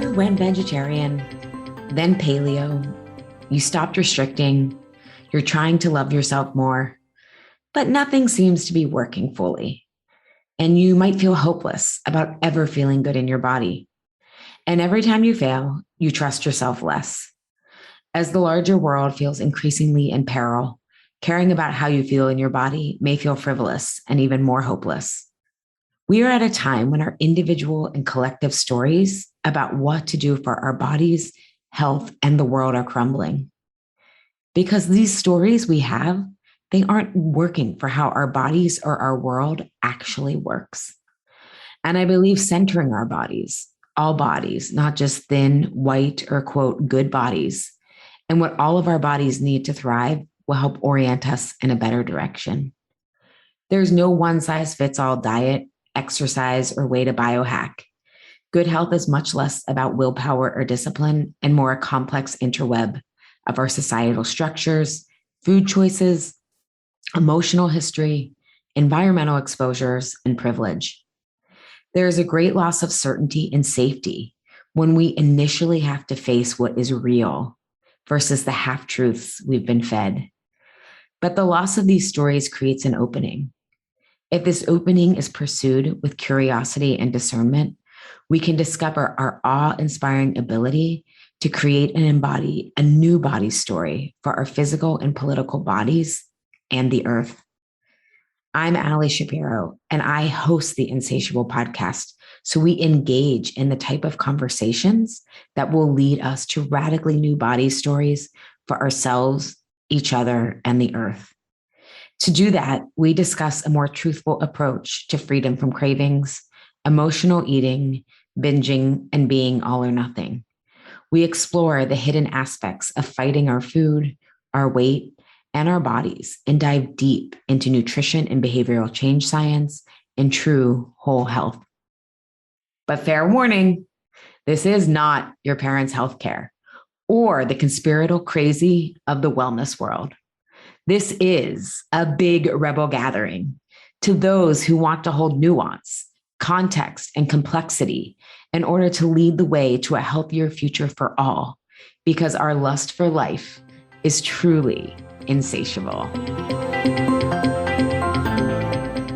You went vegetarian, then paleo. You stopped restricting. You're trying to love yourself more, but nothing seems to be working fully. And you might feel hopeless about ever feeling good in your body. And every time you fail, you trust yourself less. As the larger world feels increasingly in peril, caring about how you feel in your body may feel frivolous and even more hopeless. We are at a time when our individual and collective stories about what to do for our bodies, health, and the world are crumbling. Because these stories we have, they aren't working for how our bodies or our world actually works. And I believe centering our bodies, all bodies, not just thin, white, or quote, good bodies, and what all of our bodies need to thrive will help orient us in a better direction. There's no one size fits all diet, exercise, or way to biohack. Good health is much less about willpower or discipline and more a complex interweb of our societal structures, food choices, emotional history, environmental exposures, and privilege. There is a great loss of certainty and safety when we initially have to face what is real versus the half-truths we've been fed. But the loss of these stories creates an opening. If this opening is pursued with curiosity and discernment, we can discover our awe-inspiring ability to create and embody a new body story for our physical and political bodies and the earth. I'm Ali Shapiro, and I host the Insatiable podcast, so we engage in the type of conversations that will lead us to radically new body stories for ourselves, each other, and the earth. To do that, we discuss a more truthful approach to freedom from cravings, emotional eating, binging, and being all or nothing. We explore the hidden aspects of fighting our food, our weight, and our bodies, and dive deep into nutrition and behavioral change science and true whole health. But fair warning, this is not your parents' healthcare or the conspiratorial crazy of the wellness world. This is a big rebel gathering to those who want to hold nuance, context, and complexity in order to lead the way to a healthier future for all, because our lust for life is truly insatiable.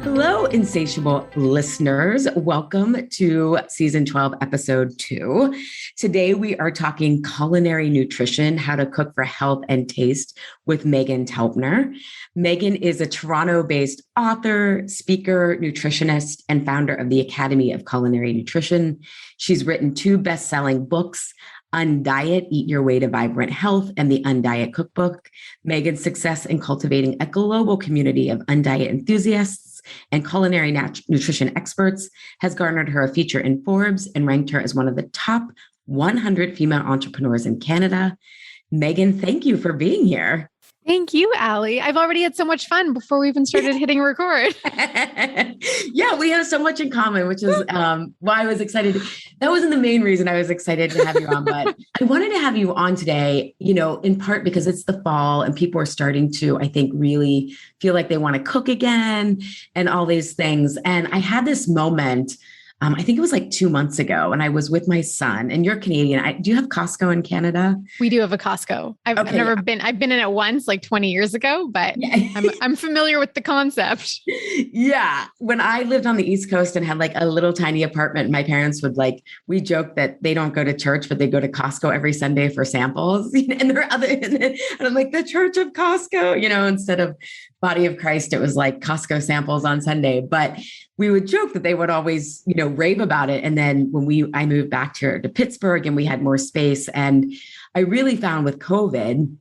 Hello, insatiable listeners. Welcome to season 12, episode 2. Today, we are talking culinary nutrition, how to cook for health and taste with Meghan Telpner. Meghan is a Toronto-based author, speaker, nutritionist, and founder of the Academy of Culinary Nutrition. She's written 2 best-selling books, Undiet, Eat Your Way to Vibrant Health, and the Undiet Cookbook. Meghan's success in cultivating a global community of undiet enthusiasts and culinary nutrition experts has garnered her a feature in Forbes and ranked her as one of the top 100 female entrepreneurs in Canada. Meghan, thank you for being here. Thank you, Ali. I've already had so much fun before we even started hitting record. Yeah, we have so much in common, which is why I was excited. That wasn't the main reason I was excited to have you on, but I wanted to have you on today, in part because it's the fall and people are starting to, I think, really feel like they want to cook again and all these things. And I had this moment, I think it was like 2 months ago, and I was with my son, and you're Canadian. Do you have Costco in Canada? We do have a Costco. I've never been, I've been in it once, like 20 years ago, but I'm familiar with the concept. Yeah. When I lived on the East Coast and had like a little tiny apartment, my parents would we joke that they don't go to church, but they go to Costco every Sunday for samples. And and I'm like, the Church of Costco, instead of Body of Christ, it was like Costco samples on Sunday. But we would joke that they would always, rave about it. And then when I moved back to Pittsburgh and we had more space, and I really found with COVID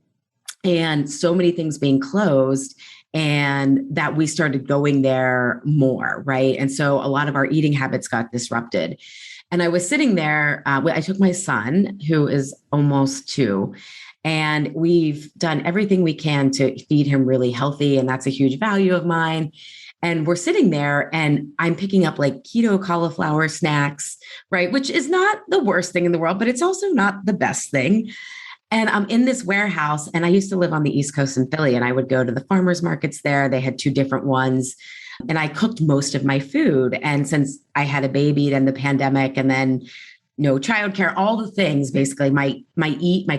and so many things being closed, and that we started going there more, right? And so a lot of our eating habits got disrupted. And I was sitting there, I took my son, who is almost 2, and we've done everything we can to feed him really healthy. And that's a huge value of mine. And we're sitting there and I'm picking up like keto cauliflower snacks, right? Which is not the worst thing in the world, but it's also not the best thing. And I'm in this warehouse, and I used to live on the East Coast in Philly, and I would go to the farmers markets there. They had two different ones, and I cooked most of my food. And since I had a baby, then the pandemic, and then no childcare, all the things, basically my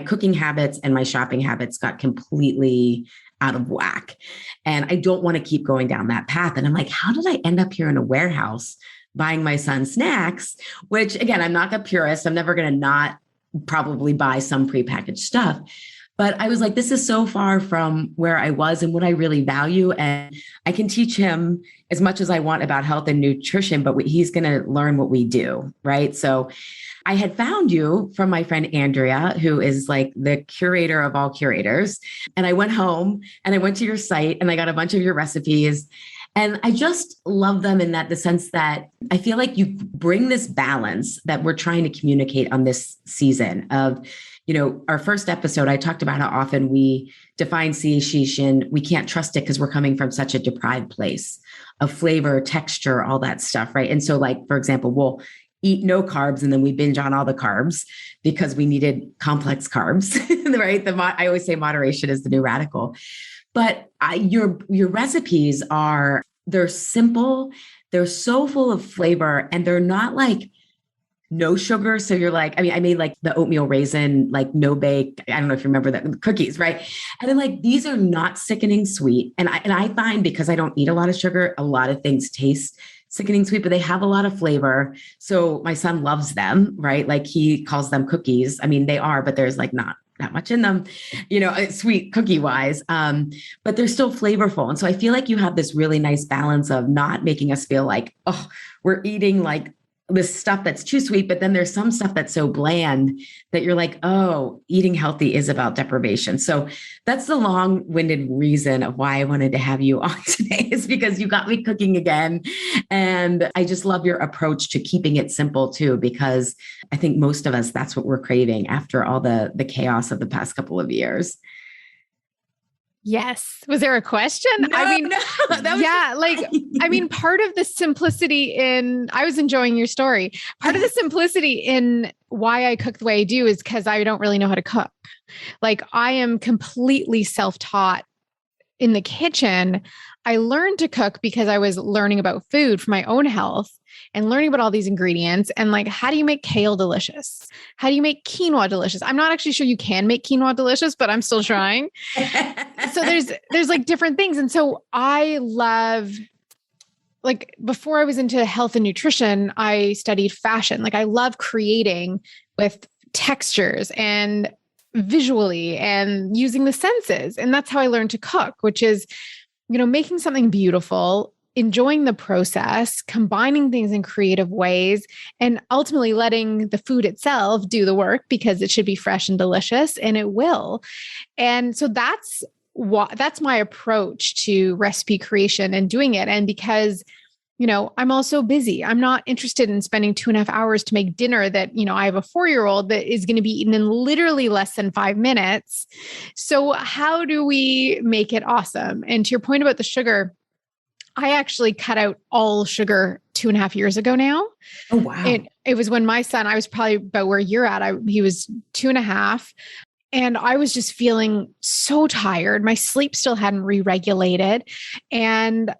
cooking habits and my shopping habits got completely out of whack. And I don't want to keep going down that path. And I'm like, how did I end up here in a warehouse buying my son snacks? Which again, I'm not a purist. I'm never going to not probably buy some prepackaged stuff. But I was like, this is so far from where I was and what I really value. And I can teach him as much as I want about health and nutrition, but he's going to learn what we do. Right. So I had found you from my friend Andrea, who is like the curator of all curators. And I went home and I went to your site and I got a bunch of your recipes. And I just love them in the sense that I feel like you bring this balance that we're trying to communicate on this season of, our first episode, I talked about how often we define satiation. We can't trust it because we're coming from such a deprived place of flavor, texture, all that stuff, right? And so like, for example, we'll eat no carbs and then we binge on all the carbs because we needed complex carbs, right? I always say moderation is the new radical. But your recipes they're simple, they're so full of flavor, and they're not like no sugar. So you're like, I made like the oatmeal raisin, like no bake. I don't know if you remember that, cookies, right? And then like, these are not sickening sweet. And I find because I don't eat a lot of sugar, a lot of things taste sickening sweet, but they have a lot of flavor. So my son loves them, right? Like he calls them cookies. They are, but there's like not that much in them, sweet cookie wise, but they're still flavorful. And so I feel like you have this really nice balance of not making us feel like, oh, we're eating like this stuff that's too sweet, but then there's some stuff that's so bland that you're like, oh, eating healthy is about deprivation. So that's the long-winded reason of why I wanted to have you on today, is because you got me cooking again. And I just love your approach to keeping it simple too, because I think most of us, that's what we're craving after all the chaos of the past couple of years. Yes. Was there a question? No, part of the simplicity I was enjoying your story. Part of the simplicity in why I cook the way I do is because I don't really know how to cook. Like I am completely self-taught in the kitchen. I learned to cook because I was learning about food for my own health and learning about all these ingredients and like, how do you make kale delicious? How do you make quinoa delicious? I'm not actually sure you can make quinoa delicious, but I'm still trying. So there's like different things. And so I love, like before I was into health and nutrition, I studied fashion. Like I love creating with textures and visually and using the senses. And that's how I learned to cook, which is, making something beautiful, enjoying the process, combining things in creative ways, and ultimately letting the food itself do the work because it should be fresh and delicious, and it will. And so that's my approach to recipe creation and doing it. And because, I'm also busy. I'm not interested in spending 2.5 hours to make dinner that, I have a 4-year-old that is going to be eaten in literally less than 5 minutes. So how do we make it awesome? And to your point about the sugar, I actually cut out all sugar 2.5 years ago now. Oh, wow. It was when my son, I was probably about where you're at. He was 2.5. And I was just feeling so tired. My sleep still hadn't re-regulated. And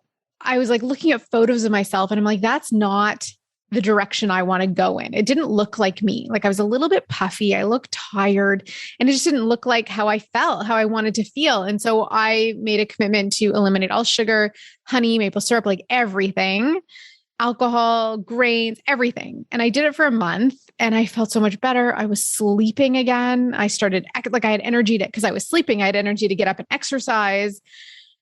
I was like looking at photos of myself and I'm like, that's not the direction I want to go in. It didn't look like me. Like I was a little bit puffy. I looked tired and it just didn't look like how I felt, how I wanted to feel. And so I made a commitment to eliminate all sugar, honey, maple syrup, like everything, alcohol, grains, everything. And I did it for a month and I felt so much better. I was sleeping again. I started like I had energy because I was sleeping. I had energy to get up and exercise.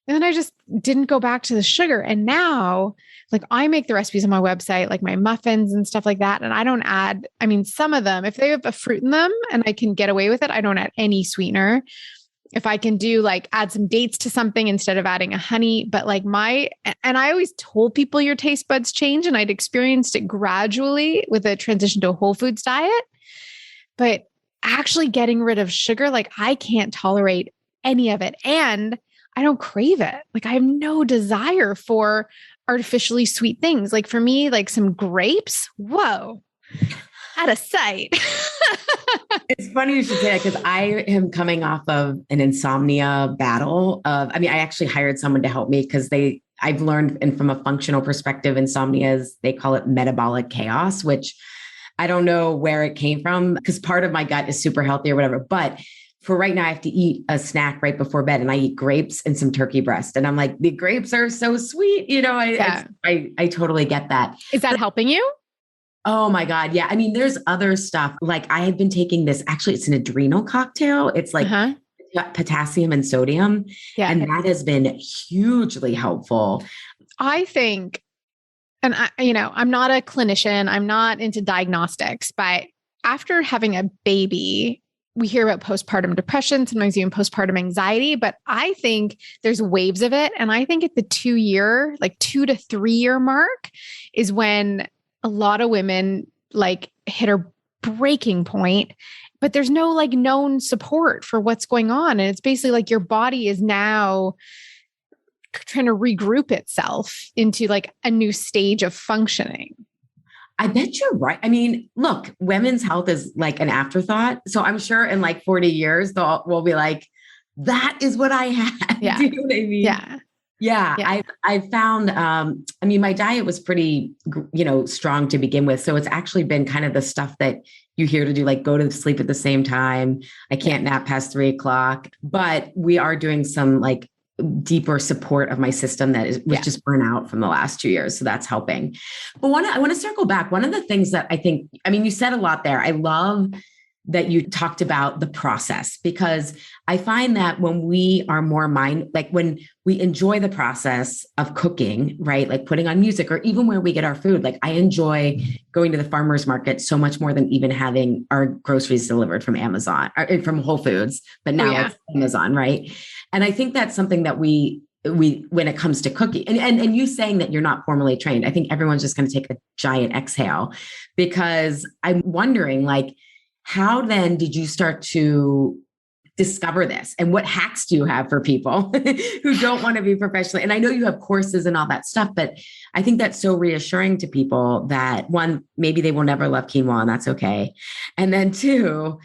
And then I just didn't go back to the sugar. And now, like I make the recipes on my website, like my muffins and stuff like that. And I don't add, some of them, if they have a fruit in them and I can get away with it, I don't add any sweetener. If I can do like add some dates to something instead of adding a honey, but like and I always told people your taste buds change, and I'd experienced it gradually with a transition to a whole foods diet, but actually getting rid of sugar, like I can't tolerate any of it. And I don't crave it. Like I have no desire for artificially sweet things. Like for me, like some grapes, whoa, out of sight. It's funny you should say that because I am coming off of an insomnia battle I mean, I actually hired someone to help me because I've learned, and from a functional perspective, insomnia is, they call it metabolic chaos, which I don't know where it came from because part of my gut is super healthy or whatever. But for right now, I have to eat a snack right before bed, and I eat grapes and some turkey breast. And I'm like, the grapes are so sweet. I totally get that. Is that helping you? Oh my God. Yeah. I mean, there's other stuff. Like I had been taking this, actually, it's an adrenal cocktail. It's like potassium and sodium. Yeah. And that has been hugely helpful. I think, and I'm not a clinician, I'm not into diagnostics, but after having a baby, we hear about postpartum depression, sometimes even postpartum anxiety, but I think there's waves of it. And I think at the 2 to 3 year mark is when a lot of women like hit a breaking point, but there's no like known support for what's going on. And it's basically like your body is now trying to regroup itself into like a new stage of functioning. I bet you're right. I mean, look, women's health is like an afterthought. So I'm sure in like 40 years, we'll be like, that is what I had. Yeah. Do you know what I mean? Yeah. Yeah. I found, I mean, my diet was pretty, strong to begin with. So it's actually been kind of the stuff that you hear to do, like go to sleep at the same time. I can't nap past 3:00, but we are doing some like deeper support of my system that was just burnt out from the last 2 years. So that's helping. But I want to circle back. One of the things that I think, I mean, you said a lot there. I love that you talked about the process, because I find that when we are more like when we enjoy the process of cooking, right? Like putting on music, or even where we get our food. Like I enjoy going to the farmer's market so much more than even having our groceries delivered from Amazon or from Whole Foods, but now it's Amazon, right? And I think that's something that we when it comes to cooking, and you saying that you're not formally trained, I think everyone's just going to take a giant exhale, because I'm wondering, like, how then did you start to discover this? And what hacks do you have for people who don't want to be professional? And I know you have courses and all that stuff, but I think that's so reassuring to people that, one, maybe they will never love quinoa, and that's okay. And then two,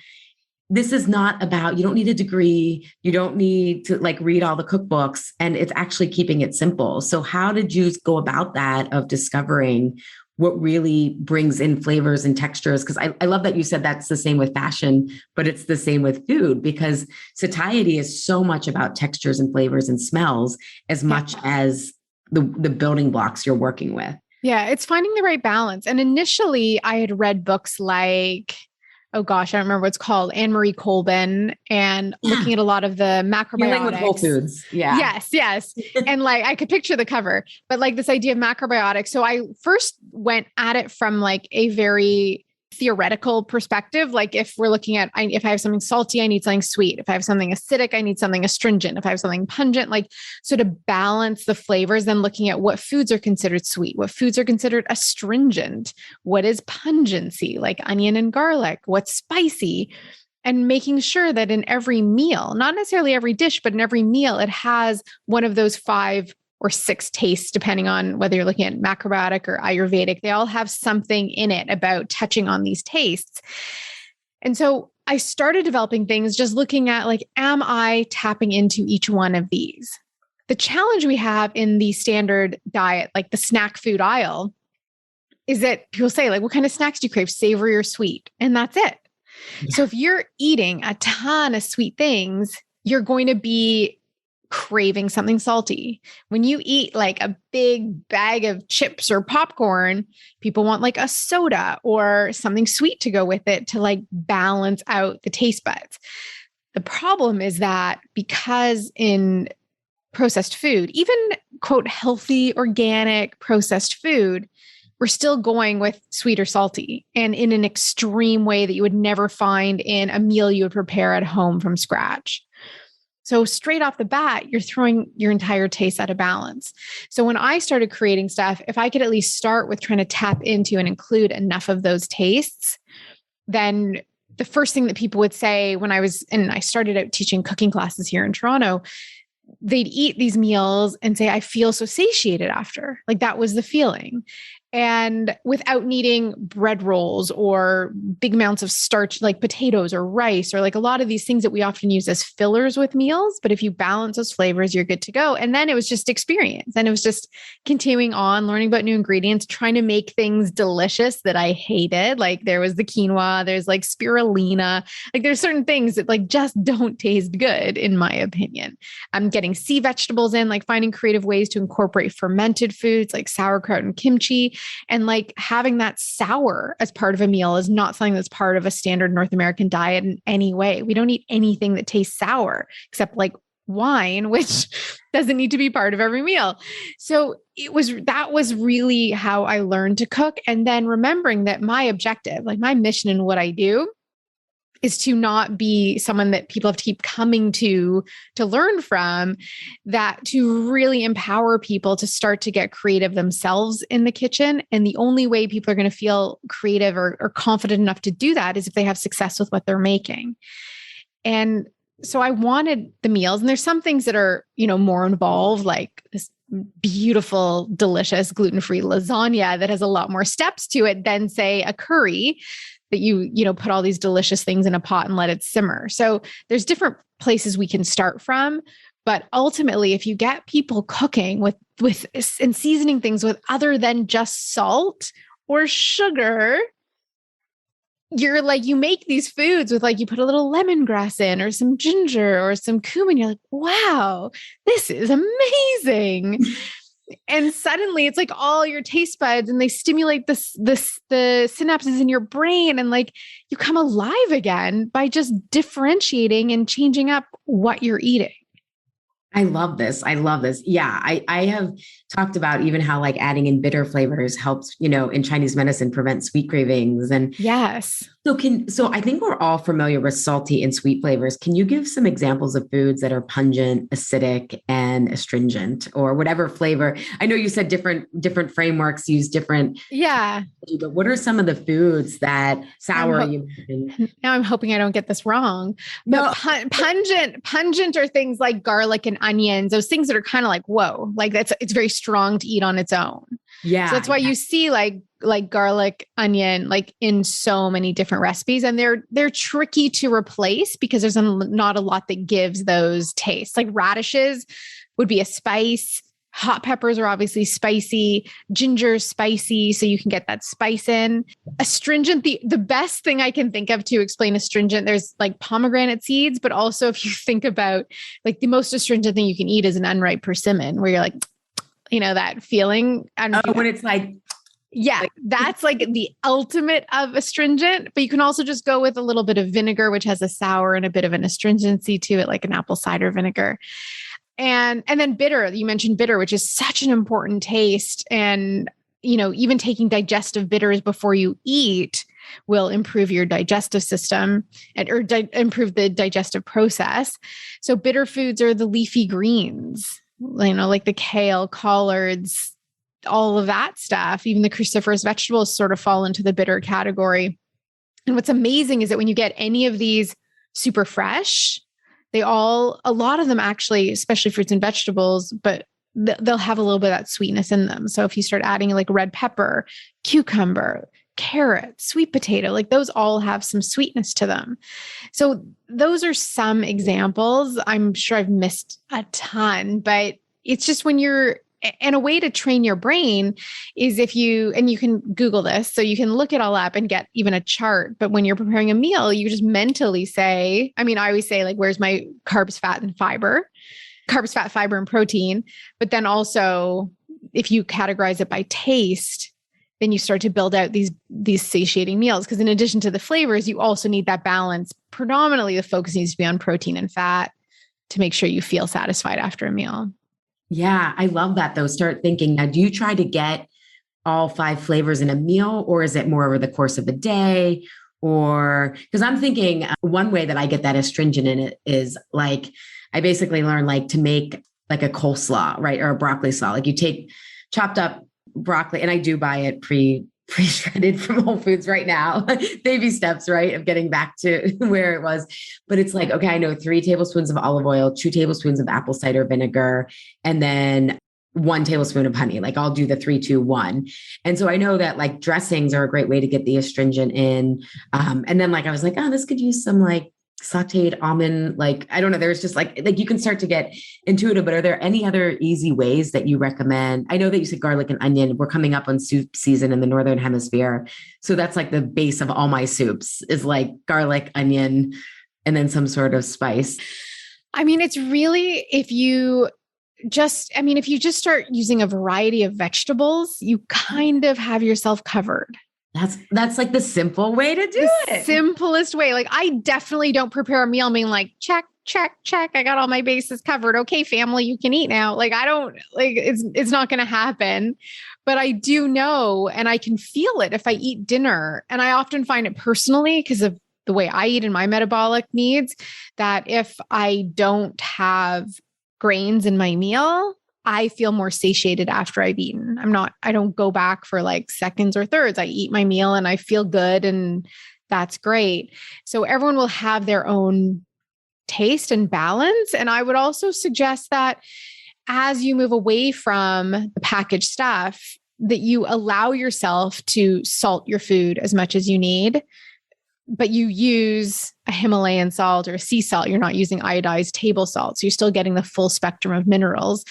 this is not about, you don't need a degree. You don't need to like read all the cookbooks, and it's actually keeping it simple. So how did you go about that, of discovering what really brings in flavors and textures? Because I love that you said that's the same with fashion, but it's the same with food, because satiety is so much about textures and flavors and smells as much as the building blocks you're working with. Yeah, it's finding the right balance. And initially I had read books like, oh gosh, I don't remember what it's called, Anne-Marie Colbin, and looking at a lot of the macrobiotics. Dealing with Whole Foods. Yeah. Yes. And like, I could picture the cover, but like this idea of macrobiotics. So I first went at it from like a very theoretical perspective. Like if we're looking at, if I have something salty, I need something sweet. If I have something acidic, I need something astringent. If I have something pungent, like, so to balance the flavors, then looking at what foods are considered sweet, what foods are considered astringent, what is pungency, like onion and garlic, what's spicy, and making sure that in every meal, not necessarily every dish, but in every meal, it has one of those 5 or 6 tastes, depending on whether you're looking at macrobiotic or Ayurvedic. They all have something in it about touching on these tastes. And so I started developing things just looking at like, am I tapping into each one of these? The challenge we have in the standard diet, like the snack food aisle, is that people say like, what kind of snacks do you crave? Savory or sweet? And that's it. Yeah. So if you're eating a ton of sweet things, you're going to be craving something salty. When you eat like a big bag of chips or popcorn, people want like a soda or something sweet to go with it to like balance out the taste buds. The problem is that because in processed food, even quote, healthy, organic processed food, we're still going with sweet or salty, and in an extreme way that you would never find in a meal you would prepare at home from scratch. So straight off the bat, you're throwing your entire taste out of balance. So when I started creating stuff, if I could at least start with trying to tap into and include enough of those tastes, then the first thing that people would say when I started out teaching cooking classes here in Toronto, they'd eat these meals and say, I feel so satiated after. Like that was the feeling. and without needing bread rolls or big amounts of starch, like potatoes or rice, or like a lot of these things that we often use as fillers with meals. But if you balance those flavors, you're good to go. And then it was just experience. And it was just continuing on, learning about new ingredients, trying to make things delicious that I hated. Like there was the quinoa, there's like spirulina, like there's certain things that like just don't taste good, in my opinion. I'm getting sea vegetables in, like finding creative ways to incorporate fermented foods like sauerkraut and kimchi. And like having that sour as part of a meal is not something that's part of a standard North American diet in any way. We don't eat anything that tastes sour except like wine, which doesn't need to be part of every meal. So that was really how I learned to cook. And then remembering that my objective, like my mission in what I do, is to not be someone that people have to keep coming to learn from, that to really empower people to start to get creative themselves in the kitchen. And the only way people are going to feel creative or confident enough to do that is if they have success with what they're making. And so I wanted the meals, and there's some things that are, more involved, like this beautiful, delicious gluten-free lasagna that has a lot more steps to it than say a curry that you put all these delicious things in a pot and let it simmer. So there's different places we can start from. But ultimately, if you get people cooking with and seasoning things with other than just salt or sugar, you're like, you make these foods with like, you put a little lemongrass in or some ginger or some cumin. You're like, wow, this is amazing. And suddenly it's like all your taste buds, and they stimulate the synapses in your brain, and like you come alive again by just differentiating and changing up what you're eating. I love this. Yeah. I have talked about even how like adding in bitter flavors helps, in Chinese medicine prevent sweet cravings. And yes. So I think we're all familiar with salty and sweet flavors. Can you give some examples of foods that are pungent, acidic, and astringent, or whatever flavor? I know you said different frameworks use different. Yeah. But what are some of the foods that sour? Now I'm hoping I don't get this wrong. No, pungent are things like garlic and onions. Those things that are kind of like, whoa, like it's very strong to eat on its own. Yeah. So that's why you see like garlic, onion, like in so many different recipes, and they're tricky to replace because there's not a lot that gives those tastes. Like radishes would be a spice. Hot peppers are obviously spicy. Ginger's spicy, so you can get that spice in. Astringent, the best thing I can think of to explain astringent, there's like pomegranate seeds, but also if you think about like the most astringent thing you can eat is an unripe persimmon, where you're like, that feeling. When it's like, yeah, that's like the ultimate of astringent, but you can also just go with a little bit of vinegar, which has a sour and a bit of an astringency to it, like an apple cider vinegar. And then bitter, you mentioned bitter, which is such an important taste. And, even taking digestive bitters before you eat will improve your digestive system or improve the digestive process. So bitter foods are the leafy greens, like the kale, collards, all of that stuff. Even the cruciferous vegetables sort of fall into the bitter category. And what's amazing is that when you get any of these super fresh, a lot of them actually, especially fruits and vegetables, but they'll have a little bit of that sweetness in them. So if you start adding like red pepper, cucumber, carrot, sweet potato, like those all have some sweetness to them. So those are some examples. I'm sure I've missed a ton, but it's just and a way to train your brain is and you can Google this, so you can look it all up and get even a chart. But when you're preparing a meal, you just mentally say, I always say like, where's my carbs, fat, and fiber? Carbs, fat, fiber, and protein. But then also if you categorize it by taste, then you start to build out these satiating meals. Because in addition to the flavors, you also need that balance. Predominantly the focus needs to be on protein and fat to make sure you feel satisfied after a meal. Yeah, I love that though. Start thinking, now, do you try to get all 5 flavors in a meal, or is it more over the course of a day? Or because I'm thinking one way that I get that astringent in it is like, I basically learned like to make like a coleslaw, right? Or a broccoli slaw. Like you take chopped up broccoli, and I do buy it pre-shredded from Whole Foods right now. Baby steps, right? Of getting back to where it was. But it's like, okay, I know 3 tablespoons of olive oil, 2 tablespoons of apple cider vinegar, and then 1 tablespoon of honey. Like I'll do the 3, 2, 1. And so I know that like dressings are a great way to get the astringent in. And then like, I was like, oh, this could use some like sauteed almond. Like, I don't know. There's just like you can start to get intuitive, but are there any other easy ways that you recommend? I know that you said garlic and onion. We're coming up on soup season in the Northern Hemisphere. So that's like the base of all my soups is like garlic, onion, and then some sort of spice. I mean, it's really, if you just start using a variety of vegetables, you kind of have yourself covered. That's like the simple way to do it. Simplest way. Like I definitely don't prepare a meal being like, check, check, check. I got all my bases covered. Okay, family, you can eat now. Like I don't like it's not going to happen. But I do know, and I can feel it if I eat dinner. And I often find it personally because of the way I eat and my metabolic needs, that if I don't have grains in my meal, I feel more satiated after I've eaten. I don't go back for like seconds or thirds. I eat my meal and I feel good, and that's great. So everyone will have their own taste and balance. And I would also suggest that as you move away from the packaged stuff, that you allow yourself to salt your food as much as you need, but you use a Himalayan salt or a sea salt. You're not using iodized table salt. So you're still getting the full spectrum of minerals.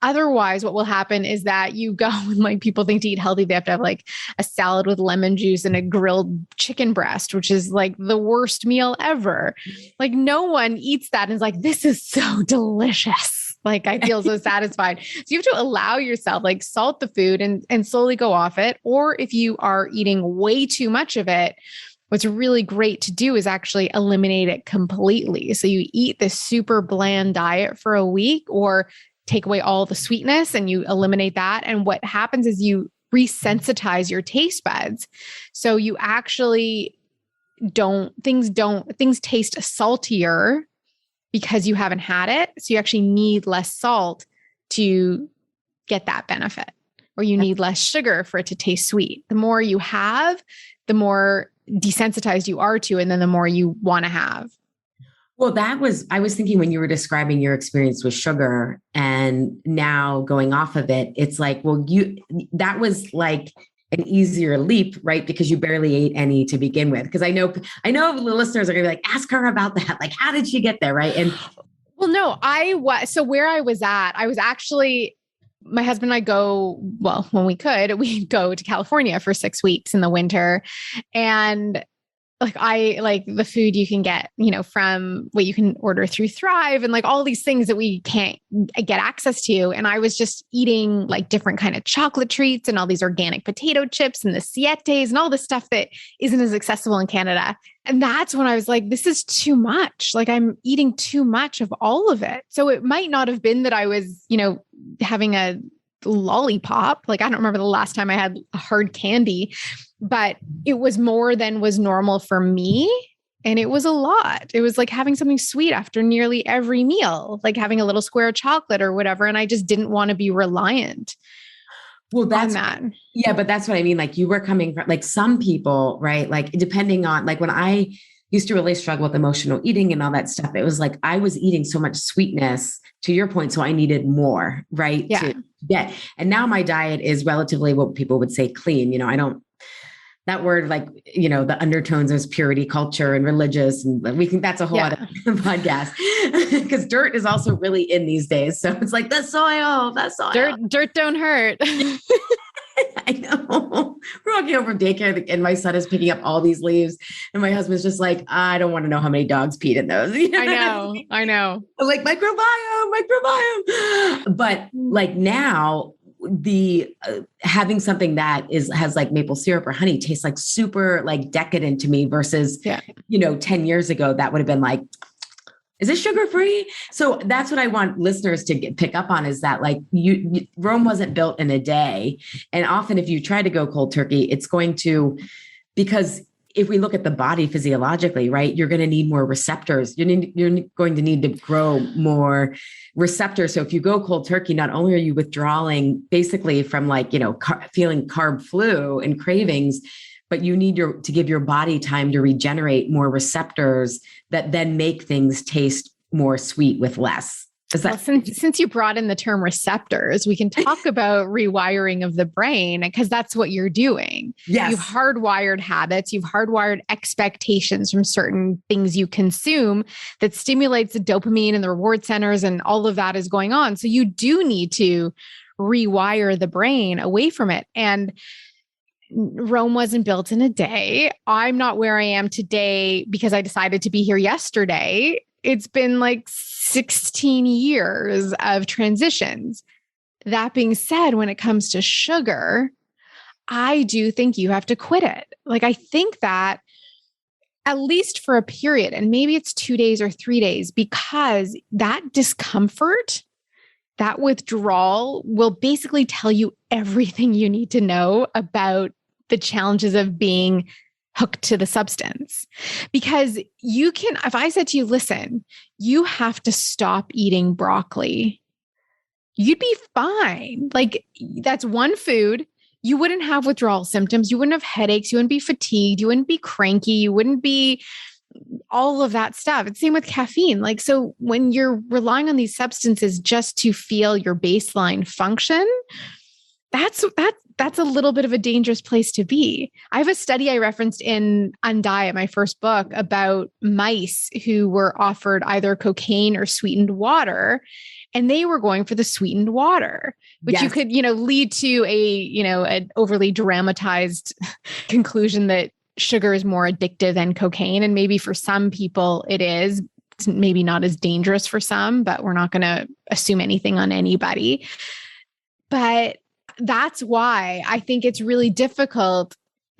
Otherwise, what will happen is that you go and like people think to eat healthy, they have to have like a salad with lemon juice and a grilled chicken breast, which is like the worst meal ever. Like no one eats that and is like, this is so delicious. Like I feel so satisfied. So you have to allow yourself, like salt the food and slowly go off it. Or if you are eating way too much of it, what's really great to do is actually eliminate it completely. So you eat this super bland diet for a week, or take away all the sweetness and you eliminate that. And what happens is you resensitize your taste buds. So you actually things taste saltier because you haven't had it. So you actually need less salt to get that benefit, or you need less sugar for it to taste sweet. The more you have, the more desensitized you are to, and then the more you want to have. Well, I was thinking when you were describing your experience with sugar and now going off of it, it's like, well, that was like an easier leap, right? Because you barely ate any to begin with. Because I know the listeners are going to be like, ask her about that. Like, how did she get there? Right. And well, no, so where I was at, I was actually, my husband and I when we'd go to California for 6 weeks in the winter. And like I like the food you can get, from what you can order through Thrive and like all these things that we can't get access to. And I was just eating like different kind of chocolate treats and all these organic potato chips and the sietes and all this stuff that isn't as accessible in Canada. And that's when I was like, this is too much. Like I'm eating too much of all of it. So it might not have been that I was, having a lollipop. Like I don't remember the last time I had a hard candy, but it was more than was normal for me. And it was a lot. It was like having something sweet after nearly every meal, like having a little square of chocolate or whatever. And I just didn't want to be reliant. Well, that's that. Yeah, but that's what I mean. Like you were coming from like some people, right? Like depending on like when I used to really struggle with emotional eating and all that stuff, it was like I was eating so much sweetness to your point. So I needed more, right? Yeah. To get. And now my diet is relatively what people would say clean. I don't, that word, like, the undertones of purity culture and religious. And we think that's a whole other podcast because dirt is also really in these days. So it's like the soil. Dirt don't hurt. I know. We're walking over daycare and my son is picking up all these leaves. And my husband's just like, I don't want to know how many dogs peed in those. I know. Like microbiome. But like now the having something that has like maple syrup or honey tastes like super like decadent to me versus, 10 years ago, that would have been like, is this sugar-free? So that's what I want listeners to pick up on is that like Rome wasn't built in a day. And often if you try to go cold turkey, it's going to, because if we look at the body physiologically, right, you're going to need more receptors. You're going to need to grow more receptors. So if you go cold turkey, not only are you withdrawing basically from like, feeling carb flu and cravings, but you need to give your body time to regenerate more receptors that then make things taste more sweet with less. Is Well, that since you brought in the term receptors, we can talk about rewiring of the brain because that's what you're doing. yes. You've hardwired habits, you've hardwired expectations from certain things you consume that stimulates the dopamine and the reward centers, and all of that is going on. So you do need to rewire the brain away from it. And Rome wasn't built in a day. I'm not where I am today because I decided to be here yesterday. It's been like 16 years of transitions. That being said, when it comes to sugar, I do think you have to quit it. Like, I think that at least for a period, and maybe it's 2 days or 3 days, because that discomfort, that withdrawal will basically tell you everything you need to know about the challenges of being hooked to the substance. Because you can, if I said to you, listen, you have to stop eating broccoli, you'd be fine. Like, that's one food. You wouldn't have withdrawal symptoms. You wouldn't have headaches. You wouldn't be fatigued. You wouldn't be cranky. You wouldn't be all of that stuff. It's same with caffeine. Like, so when you're relying on these substances just to feel your baseline function, that's a little bit of a dangerous place to be. I have a study I referenced in Undiet, my first book, about mice who were offered either cocaine or sweetened water, and they were going for the sweetened water, which you could, lead to an overly dramatized conclusion that sugar is more addictive than cocaine. And maybe for some people it is. It's maybe not as dangerous for some, but we're not going to assume anything on anybody. But that's why I think it's really difficult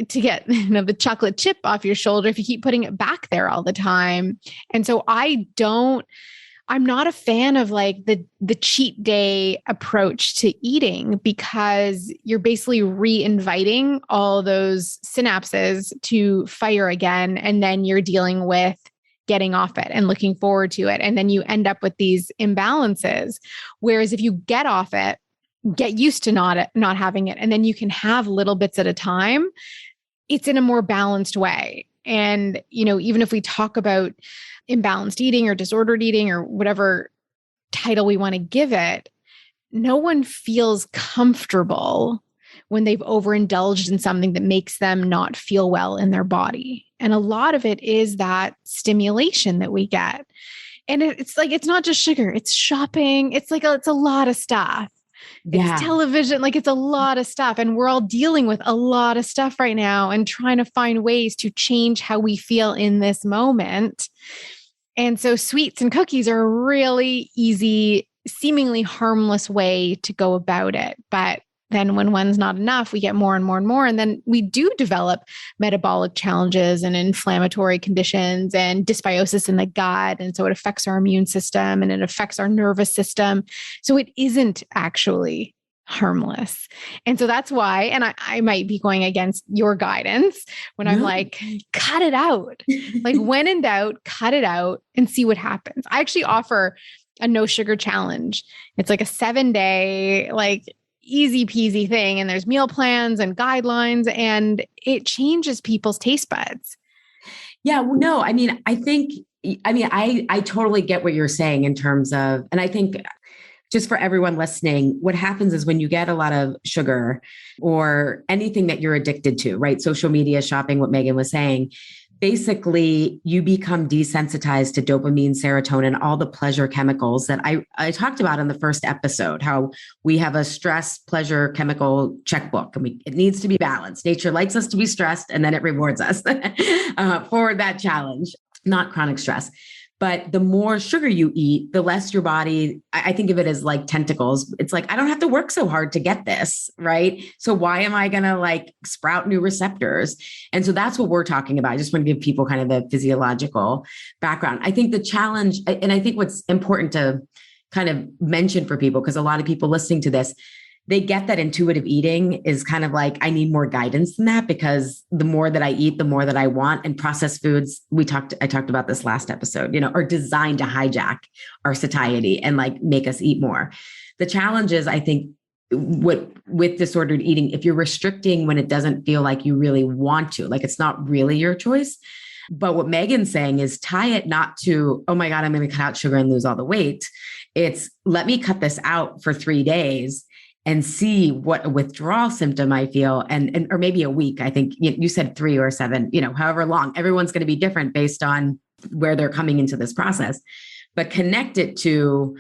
to get the chocolate chip off your shoulder if you keep putting it back there all the time. And so I'm not a fan of like the cheat day approach to eating, because you're basically re-inviting all those synapses to fire again. And then you're dealing with getting off it and looking forward to it. And then you end up with these imbalances. Whereas if you get off it, get used to not having it, and then you can have little bits at a time, it's in a more balanced way. And, even if we talk about imbalanced eating or disordered eating or whatever title we want to give it, no one feels comfortable when they've overindulged in something that makes them not feel well in their body. And a lot of it is that stimulation that we get. And it's like, it's not just sugar, it's shopping. It's a lot of stuff. It's television, like it's a lot of stuff. And we're all dealing with a lot of stuff right now and trying to find ways to change how we feel in this moment. And so sweets and cookies are a really easy, seemingly harmless way to go about it. But then when one's not enough, we get more and more and more. And then we do develop metabolic challenges and inflammatory conditions and dysbiosis in the gut. And so it affects our immune system and it affects our nervous system. So it isn't actually harmless. And so that's why, and I might be going against your guidance when I'm like, cut it out. Like, when in doubt, cut it out and see what happens. I actually offer a no sugar challenge. It's like a 7-day, like, easy peasy thing. And there's meal plans and guidelines, and it changes people's taste buds. Yeah. Well, no, I totally get what you're saying in terms of, and I think just for everyone listening, what happens is when you get a lot of sugar or anything that you're addicted to, right? Social media, shopping, what Meghan was saying, basically you become desensitized to dopamine, serotonin, all the pleasure chemicals that I talked about in the first episode, how we have a stress pleasure chemical checkbook, and it needs to be balanced. Nature likes us to be stressed, and then it rewards us for that challenge, not chronic stress. But the more sugar you eat, the less your body, I think of it as like tentacles. It's like, I don't have to work so hard to get this, right? So why am I going to like sprout new receptors? And so that's what we're talking about. I just want to give people kind of the physiological background. I think the challenge, and I think what's important to kind of mention for people, because a lot of people listening to this, they get that intuitive eating is kind of like, I need more guidance than that, because the more that I eat, the more that I want. And processed foods, I talked about this last episode, are designed to hijack our satiety and like make us eat more. The challenge is, I think, with disordered eating, if you're restricting when it doesn't feel like you really want to, like it's not really your choice. But what Meghan's saying is tie it not to, oh my God, I'm going to cut out sugar and lose all the weight. It's let me cut this out for 3 days and see what a withdrawal symptom I feel. And or maybe a week. I think you said 3 or 7, however long. Everyone's going to be different based on where they're coming into this process. But connect it to,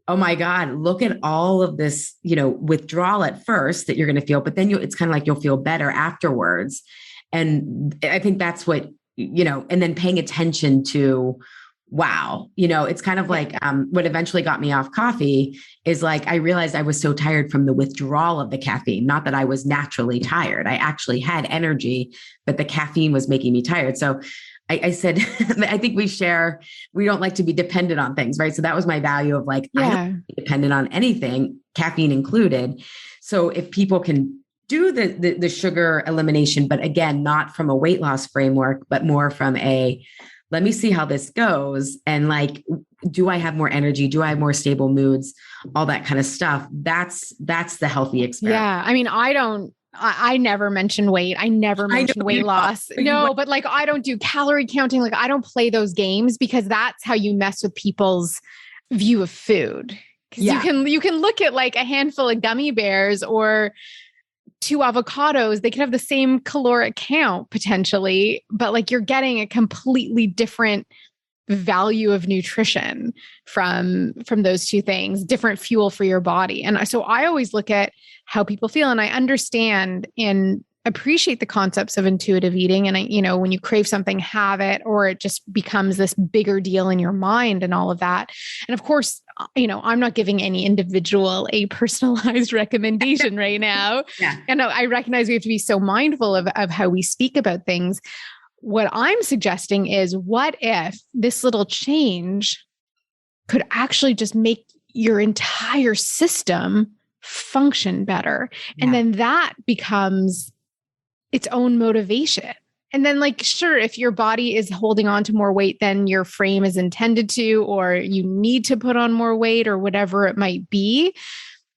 oh my God, look at all of this, withdrawal at first that you're going to feel, but then it's kind of like you'll feel better afterwards. And I think that's what, and then paying attention to, wow, it's kind of like what eventually got me off coffee is like, I realized I was so tired from the withdrawal of the caffeine, not that I was naturally tired. I actually had energy, but the caffeine was making me tired. So I said, I think we don't like to be dependent on things, right? So that was my value of like, I don't be dependent on anything, caffeine included. So if people can do the sugar elimination, but again, not from a weight loss framework, but more from let me see how this goes. And like, do I have more energy? Do I have more stable moods? All that kind of stuff. That's the healthy experiment. Yeah. I mean, I never mention weight. I never mention weight loss. No, but like, I don't do calorie counting. Like I don't play those games because that's how you mess with people's view of food. Because you can look at like a handful of gummy bears or 2 avocados. They could have the same caloric count potentially, but like you're getting a completely different value of nutrition from those 2 things, different fuel for your body. And so I always look at how people feel, and I understand and appreciate the concepts of intuitive eating. And when you crave something, have it, or it just becomes this bigger deal in your mind and all of that. And of course, I'm not giving any individual a personalized recommendation right now. Yeah. And I recognize we have to be so mindful of how we speak about things. What I'm suggesting is, what if this little change could actually just make your entire system function better? Yeah. And then that becomes its own motivation. And then like, sure, if your body is holding on to more weight than your frame is intended to, or you need to put on more weight or whatever it might be,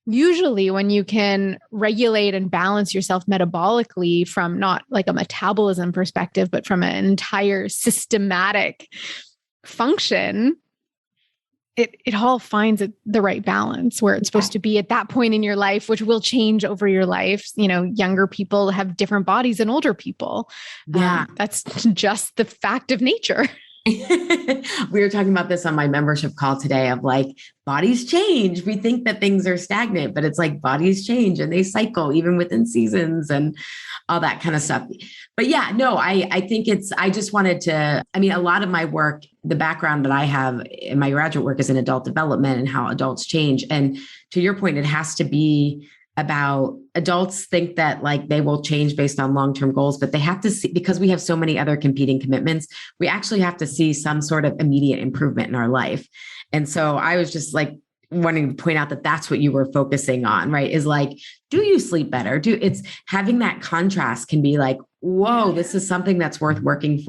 usually when you can regulate and balance yourself metabolically from not like a metabolism perspective, but from an entire systematic function, it all finds the right balance where it's supposed to be at that point in your life, which will change over your life. Younger people have different bodies than older people. Yeah. That's just the fact of nature. We were talking about this on my membership call today of like, bodies change. We think that things are stagnant, but it's like bodies change and they cycle even within seasons and all that kind of stuff. But yeah, no, I think I just wanted to, a lot of my work, the background that I have in my graduate work is in adult development and how adults change. And to your point, it has to be about adults think that like they will change based on long-term goals, but they have to see, because we have so many other competing commitments, we actually have to see some sort of immediate improvement in our life. And so I was just like wanting to point out that that's what you were focusing on, right? Is like, do you sleep better? It's having that contrast can be like, whoa, this is something that's worth working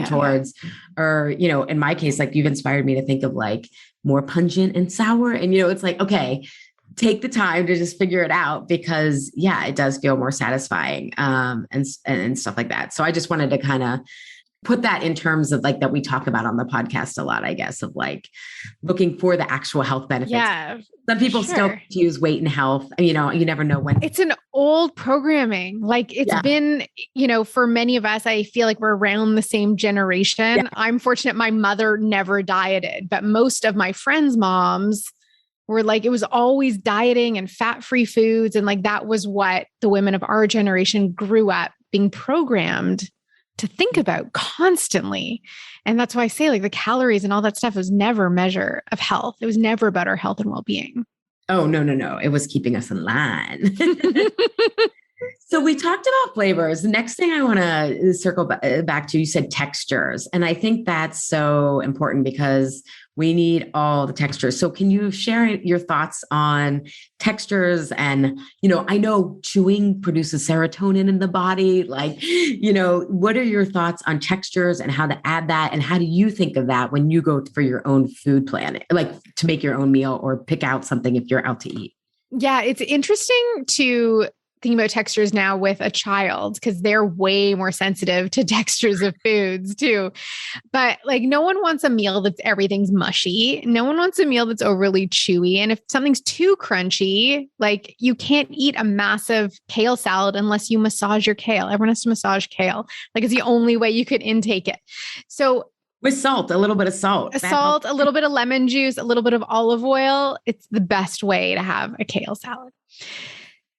towards. Or, in my case, like you've inspired me to think of like more pungent and sour. And, it's like, okay, take the time to just figure it out because it does feel more satisfying and stuff like that. So I just wanted to kind of put that in terms of like that we talk about on the podcast a lot, I guess, of like looking for the actual health benefits. Yeah. Some people still confuse weight and health. You never know when. It's an old programming. Like it's been, for many of us, I feel like we're around the same generation. Yeah. I'm fortunate my mother never dieted, but most of my friends' moms were like, it was always dieting and fat-free foods. And like, that was what the women of our generation grew up being programmed to think about constantly. And that's why I say like the calories and all that stuff was never a measure of health. It was never about our health and well-being. Oh, no. It was keeping us in line. So we talked about flavors. The next thing I want to circle back to, you said textures. And I think that's so important because we need all the textures. So can you share your thoughts on textures? And, I know chewing produces serotonin in the body. Like, what are your thoughts on textures and how to add that? And how do you think of that when you go for your own food plan, like to make your own meal or pick out something if you're out to eat? Yeah, it's interesting to thinking about textures now with a child because they're way more sensitive to textures of foods too. But like no one wants a meal that's everything's mushy. No one wants a meal that's overly chewy. And if something's too crunchy, like you can't eat a massive kale salad unless you massage your kale. Everyone has to massage kale. Like it's the only way you could intake it. So with salt, a little bit of salt. A little bit of lemon juice, a little bit of olive oil. It's the best way to have a kale salad.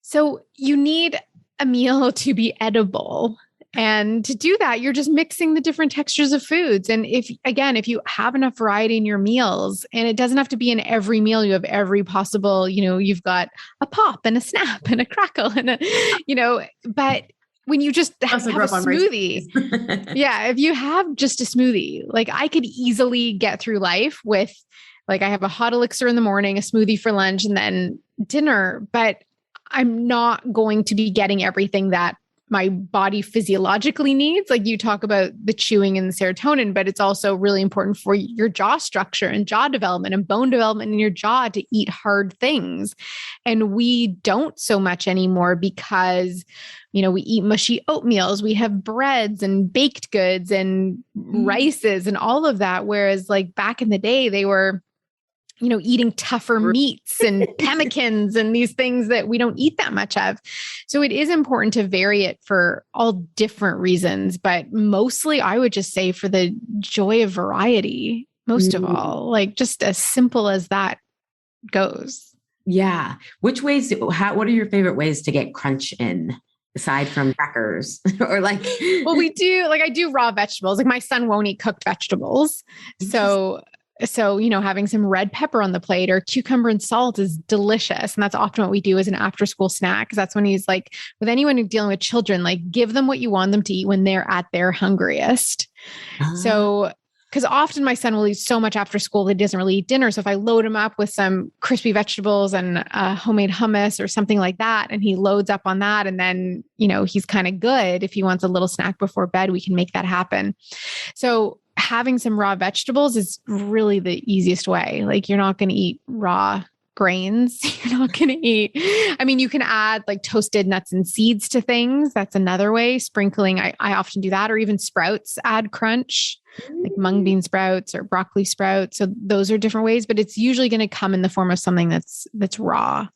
So you need a meal to be edible. And to do that, you're just mixing the different textures of foods. And if you have enough variety in your meals, and it doesn't have to be in every meal, you have every possible, you've got a pop and a snap and a crackle and but when you just have a smoothie, if you have just a smoothie, like I could easily get through life with, like I have a hot elixir in the morning, a smoothie for lunch, and then dinner, but I'm not going to be getting everything that my body physiologically needs. Like you talk about the chewing and the serotonin, but it's also really important for your jaw structure and jaw development and bone development in your jaw to eat hard things. And we don't so much anymore because, we eat mushy oatmeals, we have breads and baked goods and rices and all of that. Whereas like back in the day, they were eating tougher meats and pemmikins and these things that we don't eat that much of. So it is important to vary it for all different reasons, but mostly I would just say for the joy of variety, most of all, like just as simple as that goes. Yeah. What are your favorite ways to get crunch in? Aside from crackers or like, well, I do raw vegetables. Like my son won't eat cooked vegetables. So, having some red pepper on the plate or cucumber and salt is delicious. And that's often what we do as an after school snack. Cause that's when he's like, with anyone who's dealing with children, like give them what you want them to eat when they're at their hungriest. So, cause often my son will eat so much after school that he doesn't really eat dinner. So if I load him up with some crispy vegetables and homemade hummus or something like that, and he loads up on that, and then, he's kind of good. If he wants a little snack before bed, we can make that happen. So having some raw vegetables is really the easiest way. Like you're not going to eat raw grains. You're not going to eat, you can add like toasted nuts and seeds to things. That's another way. Sprinkling. I often do that, or even sprouts add crunch, like mung bean sprouts or broccoli sprouts. So those are different ways, but it's usually going to come in the form of something that's raw.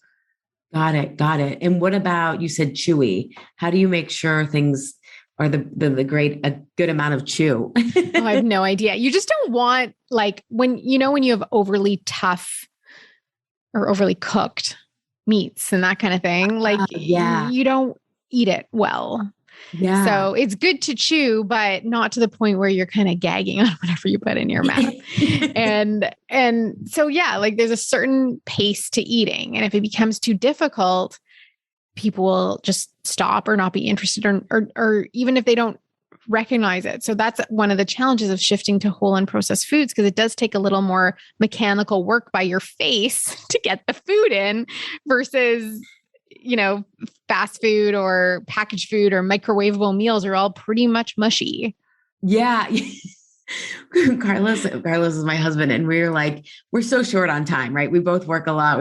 Got it. And what about, you said chewy. How do you make sure things are a good amount of chew? I have no idea. You just don't want like when you have overly tough or overly cooked meats and that kind of thing, like you don't eat it well. Yeah. So it's good to chew, but not to the point where you're kind of gagging on whatever you put in your mouth. and so, like there's a certain pace to eating. And if it becomes too difficult, people will just stop or not be interested or even if they don't recognize it. So that's one of the challenges of shifting to whole unprocessed foods, because it does take a little more mechanical work by your face to get the food in versus, fast food or packaged food or microwavable meals are all pretty much mushy. Yeah. Carlos is my husband, and we're so short on time, right? We both work a lot.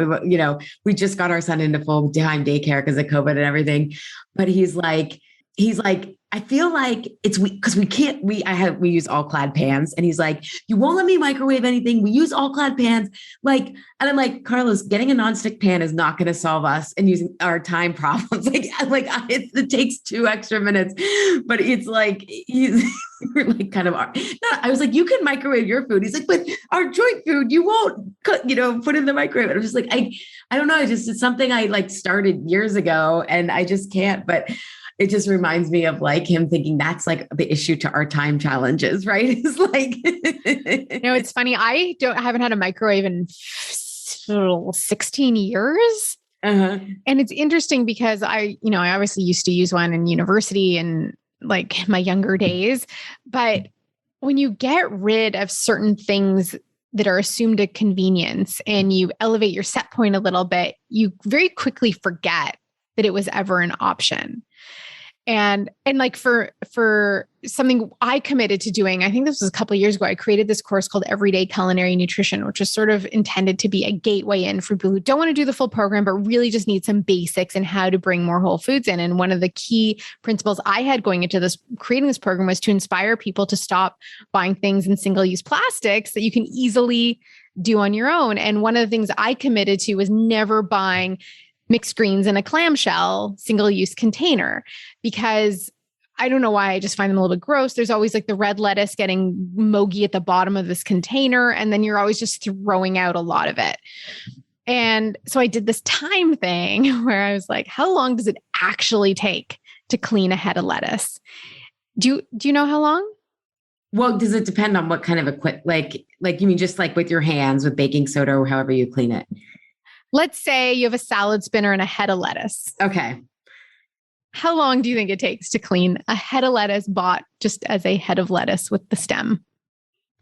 We just got our son into full time daycare because of COVID and everything. But he's like, I feel like it's because we use all clad pans, and he's like, you won't let me microwave anything. We use all clad pans. And I'm like, Carlos, getting a nonstick pan is not going to solve us and using our time problems. It takes 2 extra minutes, but it's like, we're like kind of, I was like, you can microwave your food. He's like, but our joint food, you won't put in the microwave. And I'm just like, I don't know. It's something I started years ago and I just can't, but it just reminds me of him thinking that's the issue to our time challenges, right? It's like, it's funny. I haven't had a microwave in 16 years. Uh-huh. And it's interesting because I obviously used to use one in university and my younger days, but when you get rid of certain things that are assumed a convenience and you elevate your set point a little bit, you very quickly forget that it was ever an option. And like for something I committed to doing, I think this was a couple of years ago, I created this course called Everyday Culinary Nutrition, which is sort of intended to be a gateway in for people who don't want to do the full program, but really just need some basics and how to bring more whole foods in. And one of the key principles I had going into this, creating this program, was to inspire people to stop buying things in single-use plastics that you can easily do on your own. And one of the things I committed to was never buying mixed greens in a clamshell single-use container, because I don't know why, I just find them a little bit gross. There's always like the red lettuce getting moggy at the bottom of this container, and then you're always just throwing out a lot of it. And so I did this time thing where I was like, how long does it actually take to clean a head of lettuce? Do you know how long? Well, does it depend on what kind of equipment? Like you mean just like with your hands with baking soda or however you clean it? Let's say you have a salad spinner and a head of lettuce. Okay. How long do you think it takes to clean a head of lettuce bought just as a head of lettuce with the stem?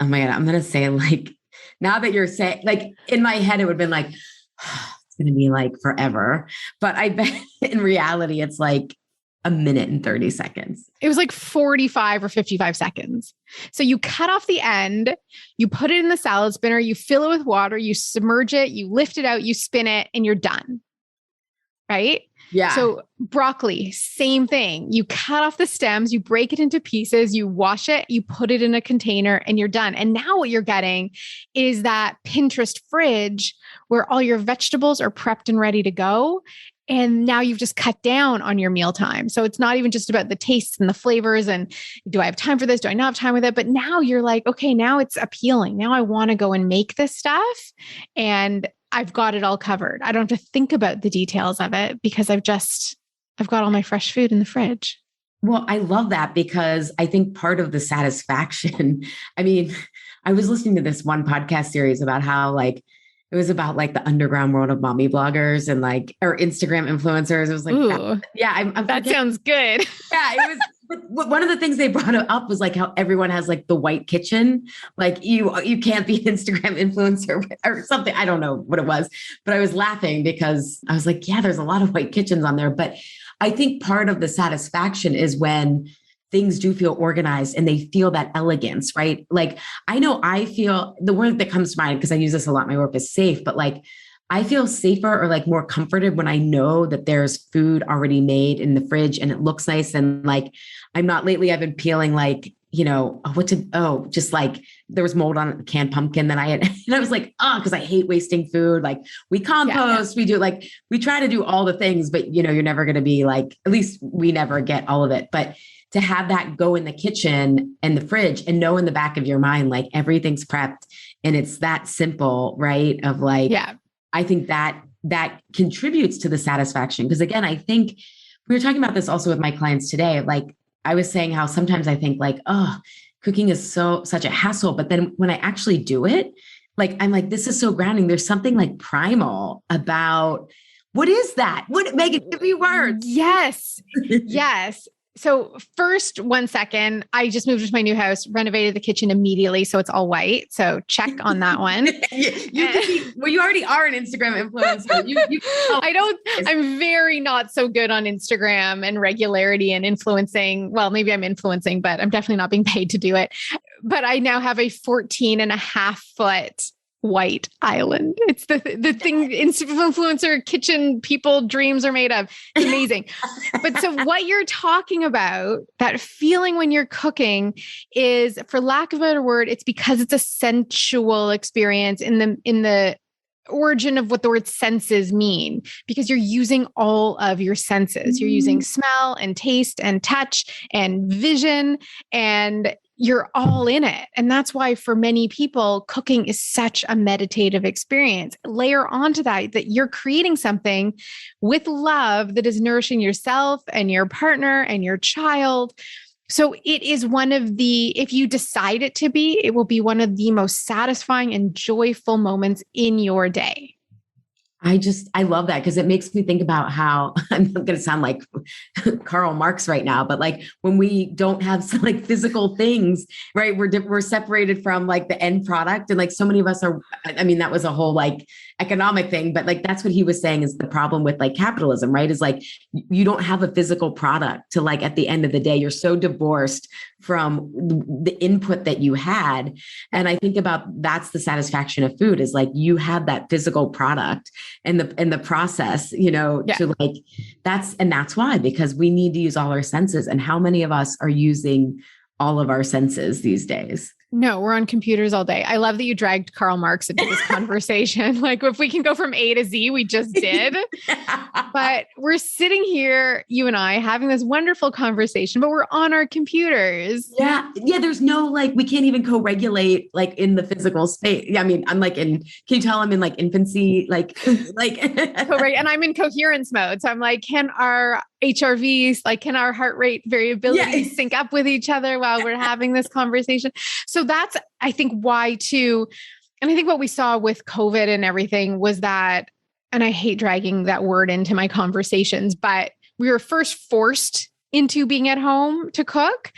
Oh my God. I'm going to say, like, now that you're saying, like, in my head, it would have been like, it's going to be like forever. But I bet in reality, it's like a minute and 30 seconds. It was like 45 or 55 seconds. So you cut off the end, you put it in the salad spinner, you fill it with water, you submerge it, you lift it out, you spin it, and you're done. Right? Yeah. So broccoli, same thing. You cut off the stems, you break it into pieces, you wash it, you put it in a container, and you're done. And now what you're getting is that Pinterest fridge where all your vegetables are prepped and ready to go. And now you've just cut down on your mealtime. So it's not even just about the tastes and the flavors and do I have time for this? Do I not have time with it? But now you're like, okay, now it's appealing. Now I want to go and make this stuff. And I've got it all covered. I don't have to think about the details of it because I've got all my fresh food in the fridge. Well, I love that because I think part of the satisfaction, I mean, I was listening to this one podcast series about how like, it was about like the underground world of mommy bloggers and like, or Instagram influencers. It was like, that sounds good. Yeah, it was. One of the things they brought up was like how everyone has like the white kitchen. Like you can't be an Instagram influencer or something. I don't know what it was, but I was laughing because I was like, yeah, there's a lot of white kitchens on there. But I think part of the satisfaction is when things do feel organized and they feel that elegance, right? Like I know I feel the word that comes to mind because I use this a lot in my work is safe, but like I feel safer or like more comforted when I know that there's food already made in the fridge and it looks nice. And like, I've been peeling like, just like there was mold on a canned pumpkin that I had. And I was like, because I hate wasting food. Like we compost, we do like, we try to do all the things, but you're never going to be like, at least we never get all of it. But to have that go in the kitchen and the fridge and know in the back of your mind, like everything's prepped and it's that simple, right? Of like, yeah. I think that contributes to the satisfaction. Because again, I think we were talking about this also with my clients today. Like I was saying how sometimes I think like, cooking is such a hassle. But then when I actually do it, like, I'm like, this is so grounding. There's something like primal about what is that? Meghan, give me words. Yes. Yes. So first, 1 second, I just moved to my new house, renovated the kitchen immediately. So it's all white. So check on that one. You already are an Instagram influencer. I'm very not so good on Instagram and regularity and influencing. Well, maybe I'm influencing, but I'm definitely not being paid to do it. But I now have a 14.5-foot white island. It's the thing influencer kitchen people dreams are made of. It's amazing. But so what you're talking about, that feeling when you're cooking is, for lack of a better word, it's because it's a sensual experience in the origin of what the word senses mean, because you're using all of your senses. You're using smell and taste and touch and vision, and you're all in it. And that's why for many people, cooking is such a meditative experience. Layer onto that you're creating something with love that is nourishing yourself and your partner and your child. So it is if you decide it to be, it will be one of the most satisfying and joyful moments in your day. I love that because it makes me think about how I'm going to sound like Karl Marx right now, but like when we don't have some like physical things, right? We're separated from like the end product. And like so many of us are, I mean, that was a whole like economic thing, but like that's what he was saying is the problem with like capitalism, right? Is like you don't have a physical product to like at the end of the day, you're so divorced from the input that you had. And I think about that's the satisfaction of food is like you have that physical product and the process, to like that's why, because we need to use all our senses. And how many of us are using all of our senses these days? No, we're on computers all day. I love that you dragged Karl Marx into this conversation. Like if we can go from A to Z, we just did. But we're sitting here, you and I, having this wonderful conversation, but we're on our computers. Yeah. Yeah. There's no, like, we can't even co-regulate like in the physical space. Yeah. I mean, I'm like can you tell I'm in like infancy, like, and I'm in coherence mode. So I'm like, can our HRVs, can our heart rate variability sync up with each other while we're having this conversation? So that's, I think, why too. And I think what we saw with COVID and everything was that, and I hate dragging that word into my conversations, but we were first forced into being at home to cook.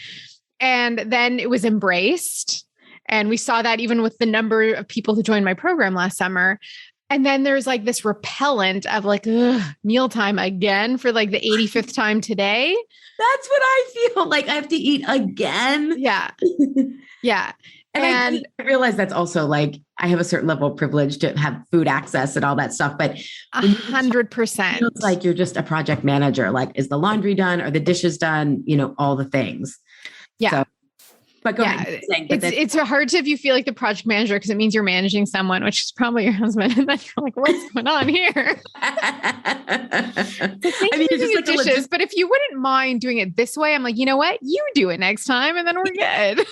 And then it was embraced. And we saw that even with the number of people who joined my program last summer. And then there's like this repellent of like, mealtime again for like the 85th time today. That's what I feel like. I have to eat again. Yeah. Yeah. And I realize that's also like, I have a certain level of privilege to have food access and all that stuff, but 100%. It's like, you're just a project manager. Like, is the laundry done? Are the dishes done? All the things. Yeah. So, but go ahead. It's hard if you feel like the project manager, because it means you're managing someone, which is probably your husband. And then you're like, what's going on here? Thank you for doing the dishes. But if you wouldn't mind doing it this way, I'm like, you know what? You do it next time and then we're good.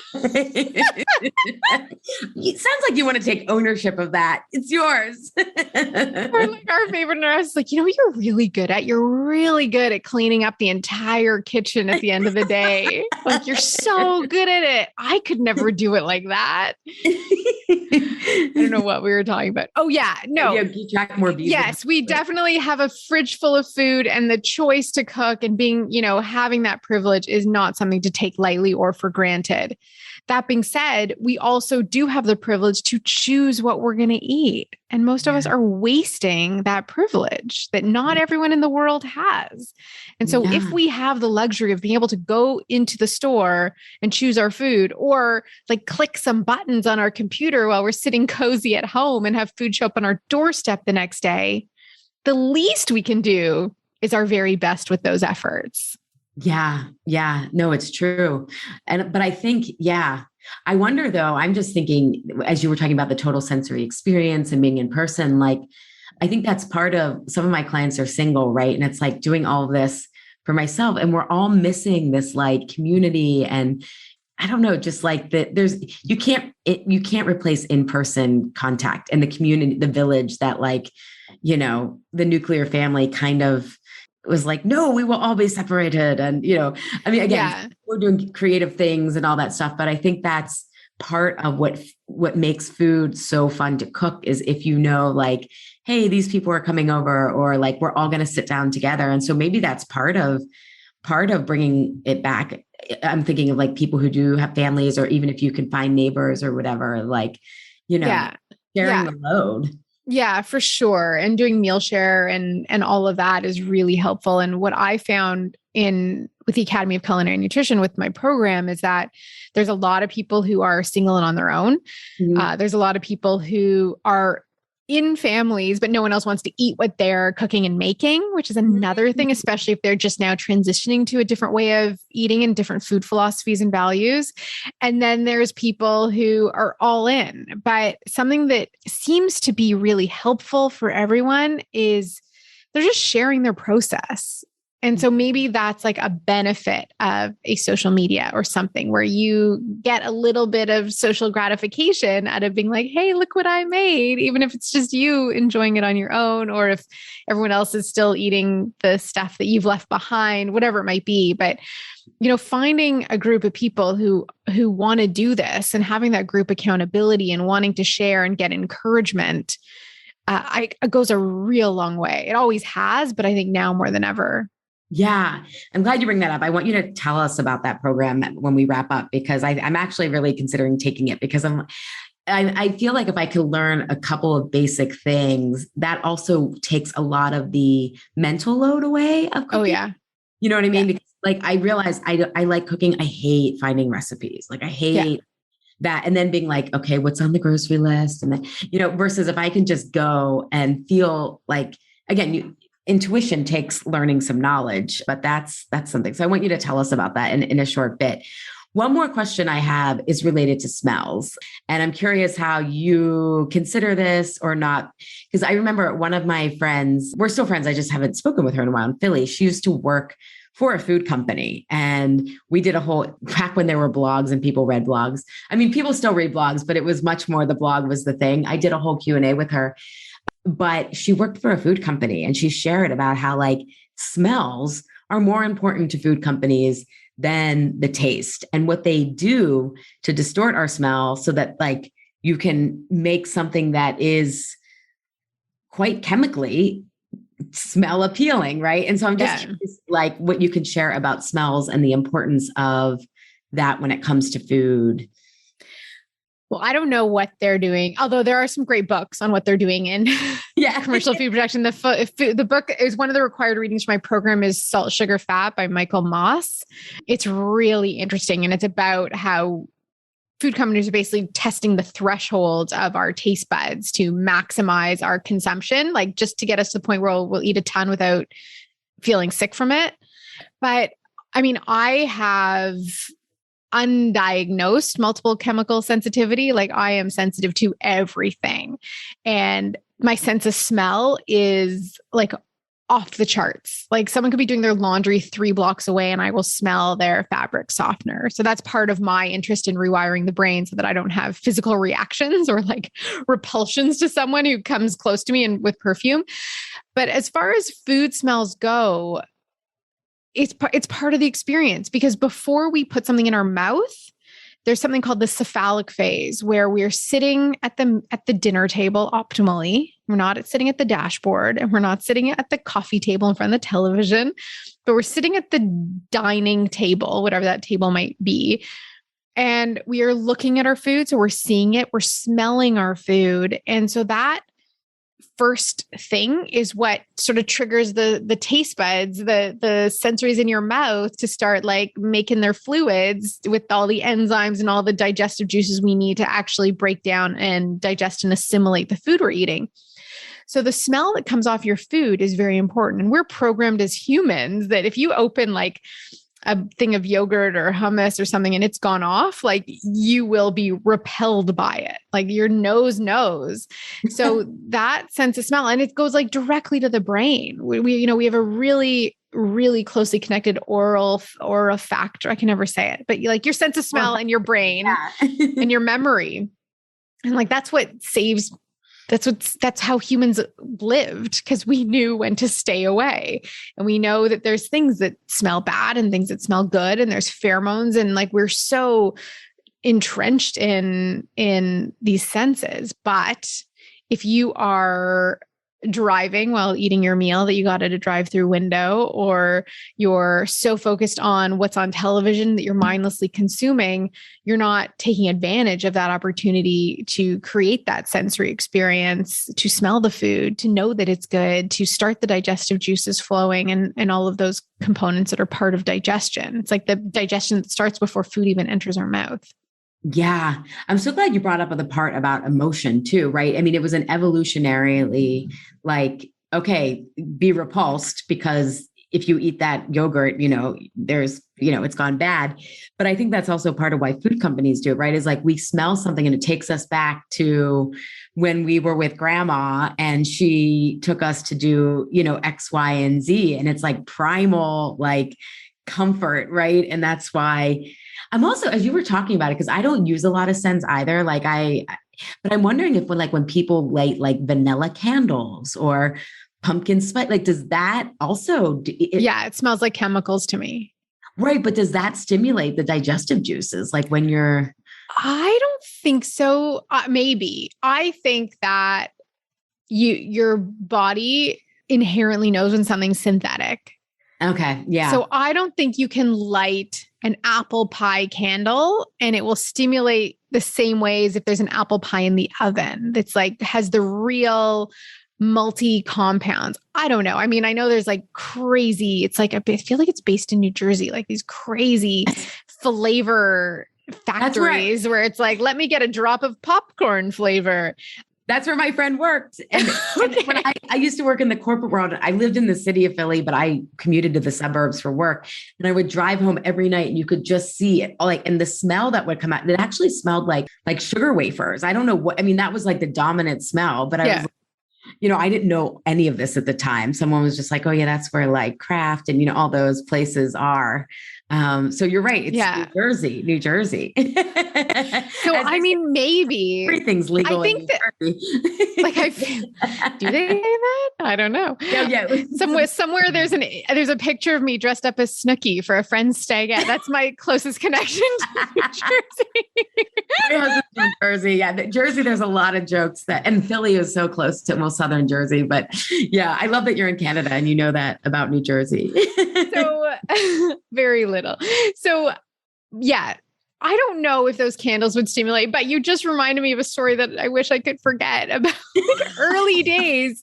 It sounds like you want to take ownership of that. It's yours. Or like our favorite nurse is like, you're really good at? You're really good at cleaning up the entire kitchen at the end of the day. Like, you're so good at it. I could never do it like that. I don't know what we were talking about. Oh yeah, no. You track more views. Yes, we definitely have a fridge full of food, and the choice to cook and being, having that privilege is not something to take lightly or for granted. That being said, we also do have the privilege to choose what we're going to eat. And most of us are wasting that privilege that not everyone in the world has. And so if we have the luxury of being able to go into the store and choose our food, or like click some buttons on our computer while we're sitting cozy at home and have food show up on our doorstep the next day, the least we can do is our very best with those efforts. Yeah. Yeah. No, it's true. But I think, I wonder though, I'm just thinking, as you were talking about the total sensory experience and being in person, like, I think that's part of, some of my clients are single, right? And it's like doing all of this for myself, and we're all missing this like community. And I don't know, just like that you can't replace in-person contact and the community, the village that like, the nuclear family kind of was like, no, we will all be separated. And, we're doing creative things and all that stuff. But I think that's part of what makes food so fun to cook is if like, hey, these people are coming over, or like, we're all going to sit down together. And so maybe that's part of bringing it back. I'm thinking of like people who do have families, or even if you can find neighbors or whatever, like, sharing the load. Yeah, for sure. And doing meal share and all of that is really helpful. And what I found with the Academy of Culinary Nutrition with my program is that there's a lot of people who are single and on their own. Mm-hmm. There's a lot of people who are in families, but no one else wants to eat what they're cooking and making, which is another thing, especially if they're just now transitioning to a different way of eating and different food philosophies and values. And then there's people who are all in. But something that seems to be really helpful for everyone is they're just sharing their process. And so maybe that's like a benefit of a social media or something where you get a little bit of social gratification out of being like, hey, look what I made, even if it's just you enjoying it on your own, or if everyone else is still eating the stuff that you've left behind, whatever it might be. But, finding a group of people who want to do this and having that group accountability and wanting to share and get encouragement, it goes a real long way. It always has, but I think now more than ever. Yeah, I'm glad you bring that up. I want you to tell us about that program when we wrap up, because I'm actually really considering taking it, because I feel like if I could learn a couple of basic things, that also takes a lot of the mental load away of Oh cooking. yeah. You know what I Yeah. mean? Because like I realize I like cooking. I hate finding recipes. Like I Yeah. hate that. And then being like, okay, what's on the grocery list? And then, versus if I can just go and feel like, again, intuition takes learning some knowledge, but that's something. So I want you to tell us about that in a short bit. One more question I have is related to smells. And I'm curious how you consider this or not. Because I remember one of my friends, we're still friends, I just haven't spoken with her in a while, in Philly. She used to work for a food company. And we did a whole, back when there were blogs and people read blogs. I mean, people still read blogs, but it was much more the blog was the thing. I did a whole Q&A with her, but she worked for a food company and she shared about how like smells are more important to food companies than the taste, and what they do to distort our smell so that like you can make something that is quite chemically smell appealing, right? And so I'm just Yeah. curious, like what you can share about smells and the importance of that when it comes to food. Well, I don't know what they're doing, although there are some great books on what they're doing in Yeah. commercial food production. The book is one of the required readings for my program is Salt, Sugar, Fat by Michael Moss. It's really interesting. And it's about how food companies are basically testing the thresholds of our taste buds to maximize our consumption, like just to get us to the point where we'll eat a ton without feeling sick from it. But I mean, I have undiagnosed multiple chemical sensitivity. Like I am sensitive to everything. And my sense of smell is like off the charts. Like someone could be doing their laundry 3 blocks away and I will smell their fabric softener. So that's part of my interest in rewiring the brain so that I don't have physical reactions or like repulsions to someone who comes close to me and with perfume. But as far as food smells go, it's part of the experience, because before we put something in our mouth, there's something called the cephalic phase where we're sitting at the dinner table optimally. We're not sitting at the dashboard and we're not sitting at the coffee table in front of the television, but we're sitting at the dining table, whatever that table might be. And we are looking at our food. So we're seeing it, we're smelling our food. And so that first thing is what sort of triggers the taste buds, the sensories in your mouth to start like making their fluids with all the enzymes and all the digestive juices we need to actually break down and digest and assimilate the food we're eating. So the smell that comes off your food is very important. And we're programmed as humans that if you open like a thing of yogurt or hummus or something and it's gone off, like you will be repelled by it. Like your nose knows. So that sense of smell, and it goes like directly to the brain. We have a really, really closely connected aura factor. I can never say it, but like your sense of smell and your brain and your memory. And like, that's how humans lived, because we knew when to stay away. And we know that there's things that smell bad and things that smell good, and there's pheromones, and like we're so entrenched in these senses. But if you are driving while eating your meal that you got at a drive-through window, or you're so focused on what's on television that you're mindlessly consuming, you're not taking advantage of that opportunity to create that sensory experience, to smell the food, to know that it's good, to start the digestive juices flowing and all of those components that are part of digestion. It's like the digestion that starts before food even enters our mouth. Yeah. I'm so glad you brought up the part about emotion too, right? I mean, it was an evolutionarily like, okay, be repulsed because if you eat that yogurt, there's, it's gone bad. But I think that's also part of why food companies do it, right? Is like we smell something and it takes us back to when we were with grandma and she took us to do, X, Y, and Z. And it's like primal, like comfort, right? And that's why I'm also, as you were talking about it, because I don't use a lot of scents either. But I'm wondering if when people light like vanilla candles or pumpkin spice, like, does that also? Yeah, it smells like chemicals to me. Right. But does that stimulate the digestive juices? Like when you're. I don't think so. Maybe. I think that your body inherently knows when something's synthetic. Okay. Yeah. So I don't think you can light an apple pie candle and it will stimulate the same way as if there's an apple pie in the oven. That's like has the real multi compounds. I don't know. I mean, I know there's like crazy, it's like, I feel like it's based in New Jersey, like these crazy flavor factories where it's like, let me get a drop of popcorn flavor. That's where my friend worked. And, and when I used to work in the corporate world, I lived in the city of Philly, but I commuted to the suburbs for work. And I would drive home every night and you could just see it like, and the smell that would come out, it actually smelled like sugar wafers. I don't know what, I mean, that was like the dominant smell, but I was, I didn't know any of this at the time. Someone was just like, oh yeah, that's where like Kraft and, all those places are. So you're right. It's New Jersey. So, I mean, maybe everything's legal. I think do they say that? I don't know. Yeah. Somewhere there's a picture of me dressed up as Snooki for a friend's stagette. That's my closest connection to New Jersey. My husband's from Jersey. Yeah. Jersey, there's a lot of jokes and Philly is so close to most southern Jersey, but yeah, I love that you're in Canada and you know that about New Jersey. So very little. So yeah, I don't know if those candles would stimulate, but you just reminded me of a story that I wish I could forget about early days.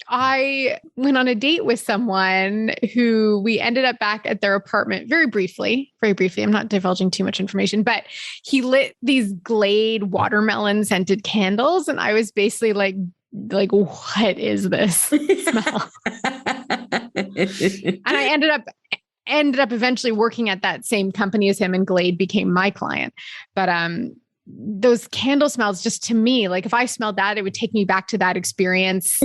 I went on a date with someone who we ended up back at their apartment very briefly. I'm not divulging too much information, but he lit these Glade watermelon scented candles. And I was basically like, what is this smell? And I ended up eventually working at that same company as him, and Glade became my client. But those candle smells, just to me, like if I smelled that, it would take me back to that experience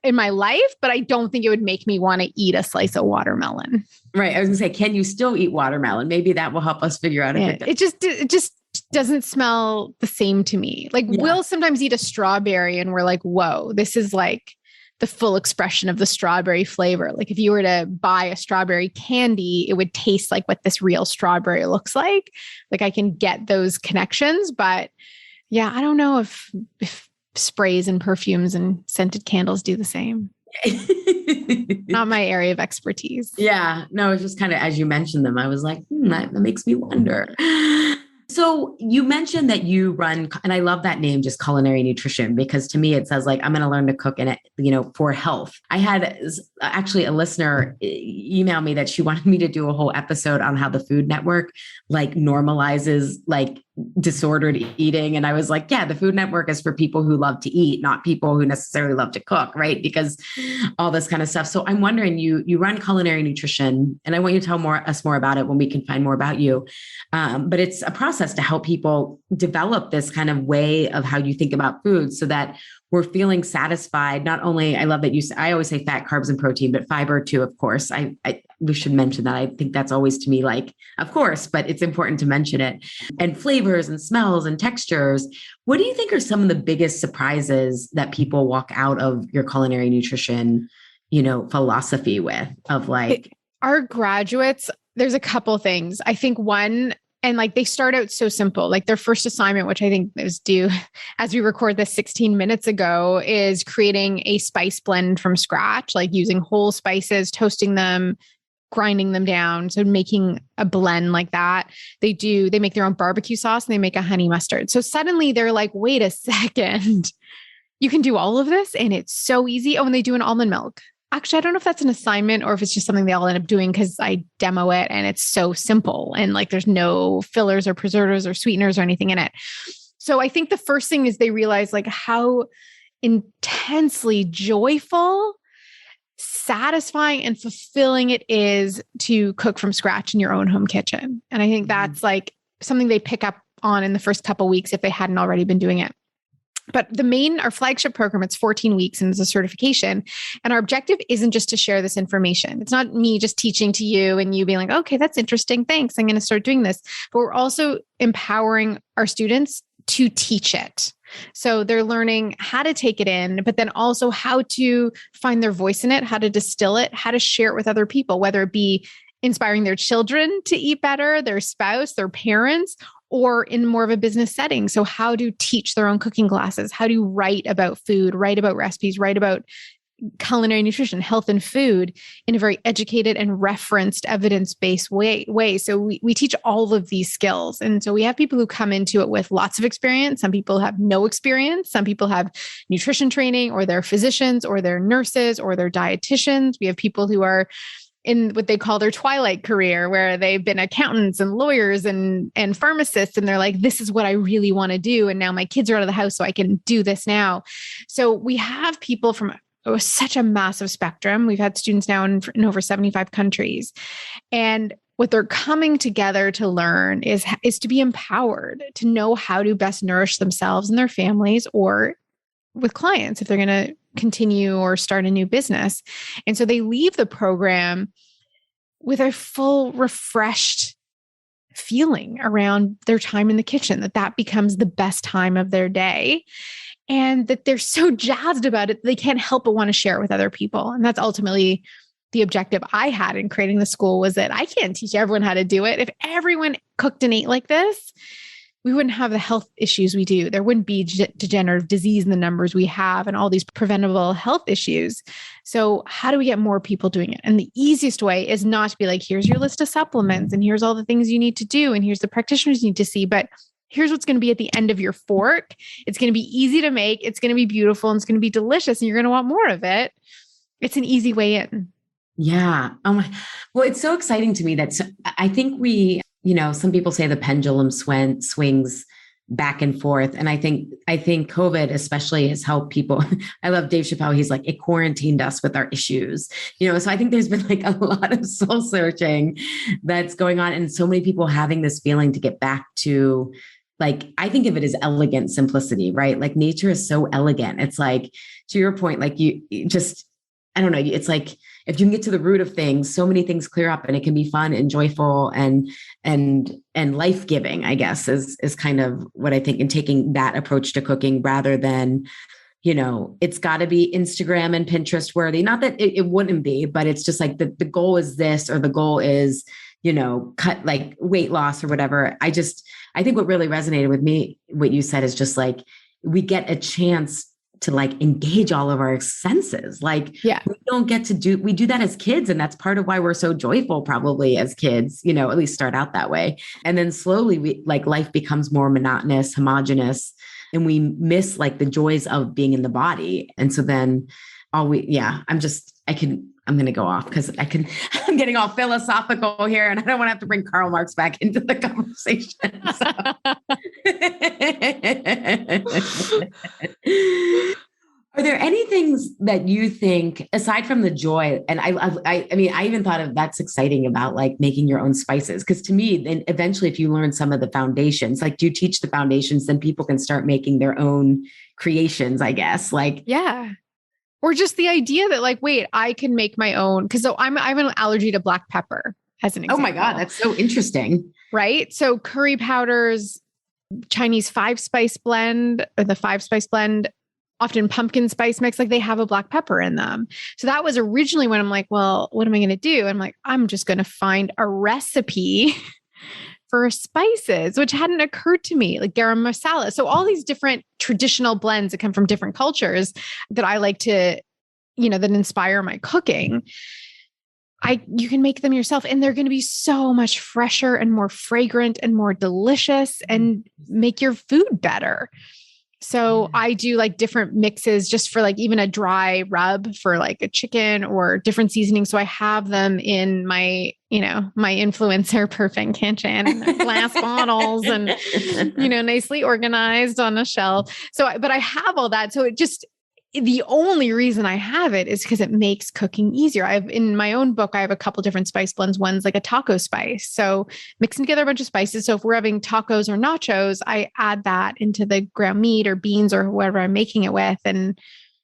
in my life, but I don't think it would make me want to eat a slice of watermelon. Right. I was gonna say, can you still eat watermelon? Maybe that will help us figure out if it just doesn't smell the same to me. Like we'll sometimes eat a strawberry and we're like, whoa, this is like the full expression of the strawberry flavor. Like if you were to buy a strawberry candy, it would taste like what this real strawberry looks like. Like I can get those connections, but yeah, I don't know if sprays and perfumes and scented candles do the same. Not my area of expertise. Yeah, no, it's just kind of, as you mentioned them, I was like, that makes me wonder. So you mentioned that you run, and I love that name, just culinary nutrition, because to me, it says like, I'm going to learn to cook in it, for health. I had actually a listener email me that she wanted me to do a whole episode on how the Food Network like normalizes like disordered eating. And I was like, yeah, the Food Network is for people who love to eat, not people who necessarily love to cook, right? Because all this kind of stuff. So I'm wondering, you run culinary nutrition, and I want you to tell us more about it when we can find more about you. But it's a process to help people develop this kind of way of how you think about food so that we're feeling satisfied. Not only, I love that I always say fat, carbs, and protein, but fiber too, of course. We should mention that. I think that's always to me like, of course, but it's important to mention it. And flavors and smells and textures. What do you think are some of the biggest surprises that people walk out of your culinary nutrition, philosophy with, of like our graduates? There's a couple things. I think one, and like they start out so simple, like their first assignment, which I think is due as we record this 16 minutes ago, is creating a spice blend from scratch, like using whole spices, toasting them, grinding them down. So making a blend like that. They make their own barbecue sauce and they make a honey mustard. So suddenly they're like, wait a second, you can do all of this and it's so easy. Oh, and they do an almond milk. Actually, I don't know if that's an assignment or if it's just something they all end up doing because I demo it and it's so simple and like there's no fillers or preservatives or sweeteners or anything in it. So I think the first thing is they realize like how intensely joyful, satisfying, and fulfilling it is to cook from scratch in your own home kitchen. And I think that's like something they pick up on in the first couple of weeks if they hadn't already been doing it. But our flagship program, it's 14 weeks and it's a certification. And our objective isn't just to share this information. It's not me just teaching to you and you being like, okay, that's interesting. Thanks. I'm going to start doing this. But we're also empowering our students to teach it. So they're learning how to take it in, but then also how to find their voice in it, how to distill it, how to share it with other people, whether it be inspiring their children to eat better, their spouse, their parents, or in more of a business setting. So how to teach their own cooking classes, how to write about food, write about recipes, write about culinary nutrition, health and food in a very educated and referenced evidence-based way. So we teach all of these skills. And so we have people who come into it with lots of experience. Some people have no experience. Some people have nutrition training, or they're physicians, or they're nurses, or they're dietitians. We have people who are in what they call their twilight career, where they've been accountants and lawyers and pharmacists. And they're like, this is what I really want to do. And now my kids are out of the house, so I can do this now. So we have people from such a massive spectrum. We've had students now in over 75 countries. And what they're coming together to learn is to be empowered, to know how to best nourish themselves and their families, or with clients if they're going to continue or start a new business. And so they leave the program with a full refreshed feeling around their time in the kitchen, that becomes the best time of their day. And that they're so jazzed about it, they can't help but want to share it with other people. And that's ultimately the objective I had in creating the school, was that I can't teach everyone how to do it. If everyone cooked and ate like this, we wouldn't have the health issues we do. There wouldn't be degenerative disease in the numbers we have and all these preventable health issues. So how do we get more people doing it? And the easiest way is not to be like, here's your list of supplements and here's all the things you need to do. And here's the practitioners you need to see. But here's what's going to be at the end of your fork. It's going to be easy to make. It's going to be beautiful, and it's going to be delicious, and you're going to want more of it. It's an easy way in. Yeah. Well, it's so exciting to me that I think some people say the pendulum swings back and forth. And I think COVID especially has helped people. I love Dave Chappelle. He's like, it quarantined us with our issues, so I think there's been like a lot of soul searching that's going on. And so many people having this feeling to get back to, like, I think of it as elegant simplicity, right? Like nature is so elegant. It's like, to your point, like you just, I don't know. It's like, if you can get to the root of things, so many things clear up, and it can be fun and joyful and life-giving, I guess, is kind of what I think, in taking that approach to cooking, rather than, it's got to be Instagram and Pinterest worthy. Not that it wouldn't be, but it's just like the goal is this, or the goal is, cut like weight loss or whatever. I think what really resonated with me, what you said, is just like, we get a chance to like engage all of our senses. Like, yeah, we do that as kids. And that's part of why we're so joyful, probably as kids, at least start out that way. And then slowly life becomes more monotonous, homogenous, and we miss like the joys of being in the body. And so then I'm going to go off because I'm getting all philosophical here, and I don't want to have to bring Karl Marx back into the conversation. Are there any things that you think, aside from the joy, and I mean, I even thought of that's exciting about like making your own spices. Because to me, then eventually, if you learn some of the foundations, like do you teach the foundations, then people can start making their own creations, I guess. Like, yeah. Or just the idea that like, wait, I can make my own. Because I have an allergy to black pepper, as an example. Oh my God, that's so interesting. Right? So curry powders, Chinese 5-spice blend, or the 5-spice blend, often pumpkin spice mix, like they have a black pepper in them. So that was originally when I'm like, well, what am I going to do? I'm like, I'm just going to find a recipe for spices, which hadn't occurred to me, like garam masala. So all these different traditional blends that come from different cultures that I like to, that inspire my cooking. You can make them yourself, and they're going to be so much fresher and more fragrant and more delicious, and make your food better. So I do like different mixes just for like even a dry rub for like a chicken, or different seasonings. So I have them in my, my influencer Perfect Kitchen, and glass bottles, and, nicely organized on a shelf. So, but I have all that. So the only reason I have it is because it makes cooking easier. In my own book, I have a couple different spice blends. One's like a taco spice. So mixing together a bunch of spices. So if we're having tacos or nachos, I add that into the ground meat or beans or whatever I'm making it with, and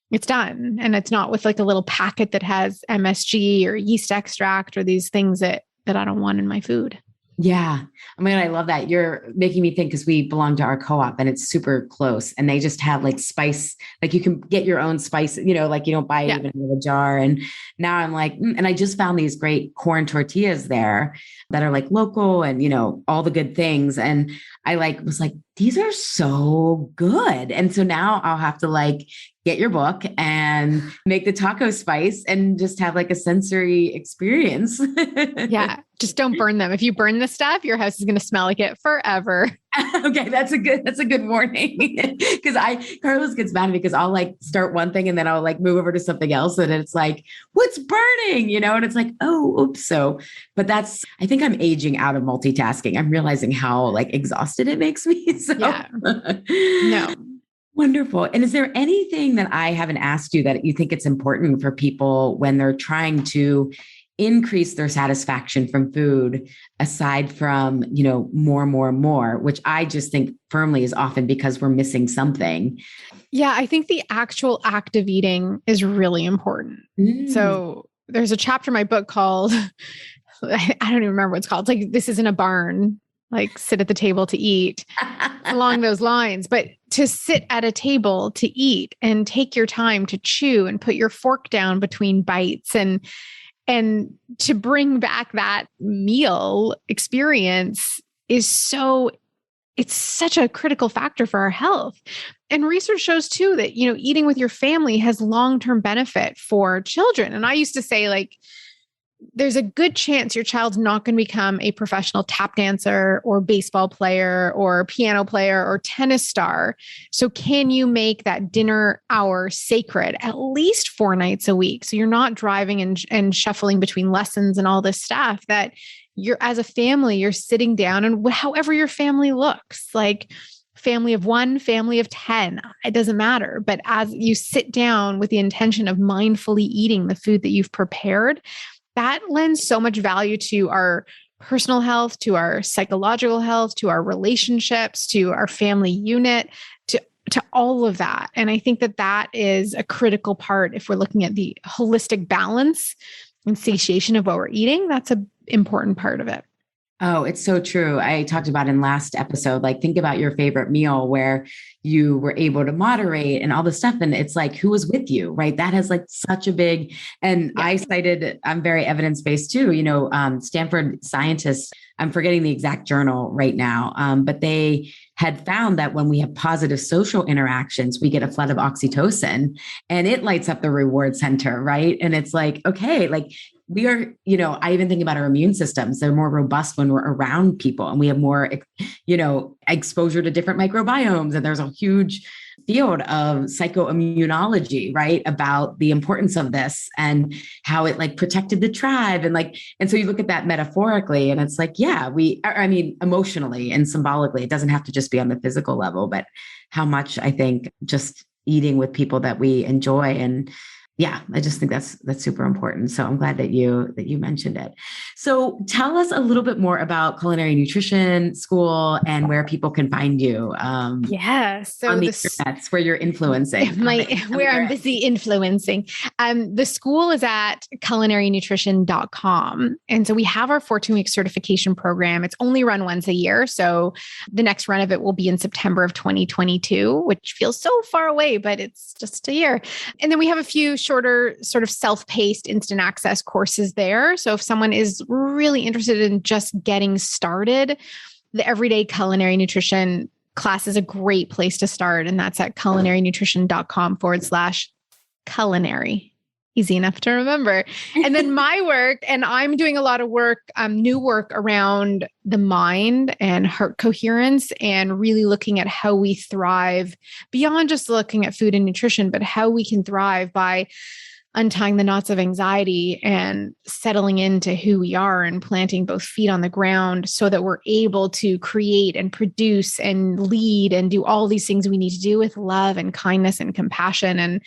it's done. And it's not with like a little packet that has MSG or yeast extract or these things that I don't want in my food. Yeah. I mean, I love that. You're making me think, because we belong to our co-op and it's super close, and they just have like spice, like you can get your own spice, like you don't buy it even in a jar. And now I'm like, and I just found these great corn tortillas there that are like local and, all the good things. And I was like, these are so good. And so now I'll have to like get your book and make the taco spice and just have like a sensory experience. Yeah. Just don't burn them. If you burn the stuff, your house is going to smell like it forever. Okay, that's a good warning. Because Carlos gets mad at me because I'll like start one thing and then I'll like move over to something else. And it's like, what's burning? And it's like, oh, oops. So, but I think I'm aging out of multitasking. I'm realizing how like exhausted it makes me. So Yeah. No. Wonderful. And is there anything that I haven't asked you that you think it's important for people when they're trying to increase their satisfaction from food, aside from, more, which I just think firmly is often because we're missing something? Yeah, I think the actual act of eating is really important. So there's a chapter in my book called, I don't even remember what it's called. It's like, this isn't a barn, like sit at the table to eat, along those lines. But to sit at a table to eat and take your time to chew and put your fork down between bites and to bring back that meal experience it's such a critical factor for our health. And research shows too that, eating with your family has long-term benefit for children. And I used to say, like, there's a good chance your child's not going to become a professional tap dancer or baseball player or piano player or tennis star. So can you make that dinner hour sacred at least 4 nights a week? So you're not driving and shuffling between lessons and all this stuff, that you're, as a family, you're sitting down, and however your family looks, like family of 1, family of 10, it doesn't matter. But as you sit down with the intention of mindfully eating the food that you've prepared, that lends so much value to our personal health, to our psychological health, to our relationships, to our family unit, to all of that. And I think that is a critical part if we're looking at the holistic balance and satiation of what we're eating. That's an important part of it. Oh, it's so true. I talked about in last episode, like think about your favorite meal where you were able to moderate and all this stuff. And it's like, who was with you, right? That has like such a big, and yeah. I cited, I'm very evidence-based too, Stanford scientists, I'm forgetting the exact journal right now, but they had found that when we have positive social interactions, we get a flood of oxytocin and it lights up the reward center, right? And it's like, okay, like we are, I even think about our immune systems. They're more robust when we're around people and we have more, exposure to different microbiomes. And there's a huge field of psychoimmunology, right? About the importance of this and how it like protected the tribe. And so you look at that metaphorically and it's like, yeah, emotionally and symbolically, it doesn't have to just be on the physical level, but how much I think just eating with people that we enjoy. And yeah, I just think that's super important. So I'm glad that you mentioned it. So tell us a little bit more about Culinary Nutrition School and where people can find you. So on the internets where you're influencing. Where I'm busy influencing. The school is at culinarynutrition.com. And so we have our 14-week certification program. It's only run once a year. So the next run of it will be in September of 2022, which feels so far away, but it's just a year. And then we have a few shorter sort of self-paced instant access courses there. So if someone is really interested in just getting started, the Everyday Culinary Nutrition class is a great place to start. And that's at culinarynutrition.com/culinary. Easy enough to remember. And then my work, and I'm doing a lot of work, new work around the mind and heart coherence and really looking at how we thrive beyond just looking at food and nutrition, but how we can thrive by untying the knots of anxiety and settling into who we are and planting both feet on the ground so that we're able to create and produce and lead and do all these things we need to do with love and kindness and compassion and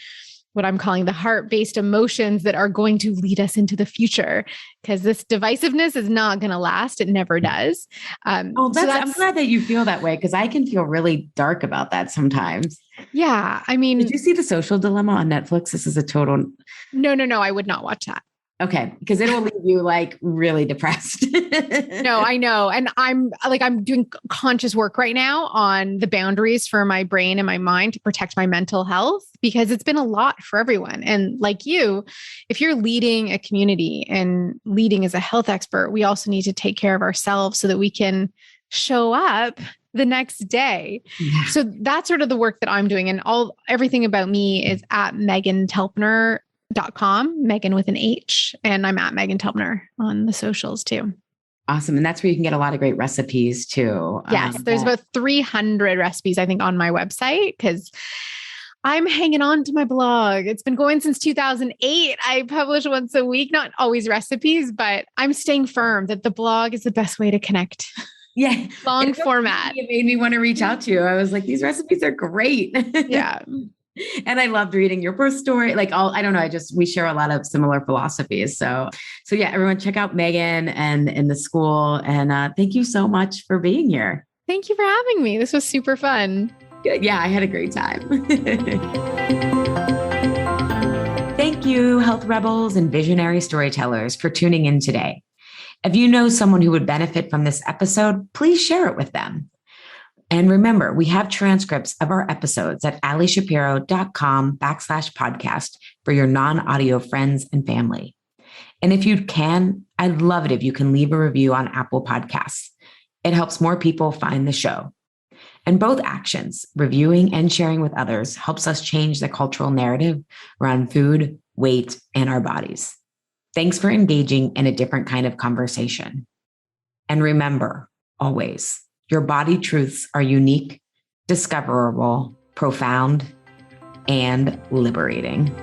what I'm calling the heart-based emotions that are going to lead us into the future, because this divisiveness is not going to last. It never does. I'm glad that you feel that way, because I can feel really dark about that sometimes. Yeah. I mean, did you see The Social Dilemma on Netflix? This is a total. No. I would not watch that. Okay. Because it will leave you like really depressed. No, I know. And I'm doing conscious work right now on the boundaries for my brain and my mind to protect my mental health, because it's been a lot for everyone. And like you, if you're leading a community and leading as a health expert, we also need to take care of ourselves so that we can show up the next day. Yeah. So that's sort of the work that I'm doing. And everything about me is at meghantelpner.com, Megan with an H. And I'm at Meghan Telpner on the socials too. Awesome. And that's where you can get a lot of great recipes too. Yes. There's about 300 recipes, I think, on my website because I'm hanging on to my blog. It's been going since 2008. I publish once a week, not always recipes, but I'm staying firm that the blog is the best way to connect. Yeah. Long format. It made me want to reach out to you. I was like, these recipes are great. Yeah. And I loved reading your birth story. I don't know. We share a lot of similar philosophies. So yeah, everyone check out Meghan and the school. And thank you so much for being here. Thank you for having me. This was super fun. Yeah, I had a great time. Thank you, health rebels and visionary storytellers, for tuning in today. If you know someone who would benefit from this episode, please share it with them. And remember, we have transcripts of our episodes at alishapiro.com/podcast for your non-audio friends and family. And if you can, I'd love it if you can leave a review on Apple Podcasts. It helps more people find the show. And both actions, reviewing and sharing with others, helps us change the cultural narrative around food, weight, and our bodies. Thanks for engaging in a different kind of conversation. And remember, always, your body truths are unique, discoverable, profound, and liberating.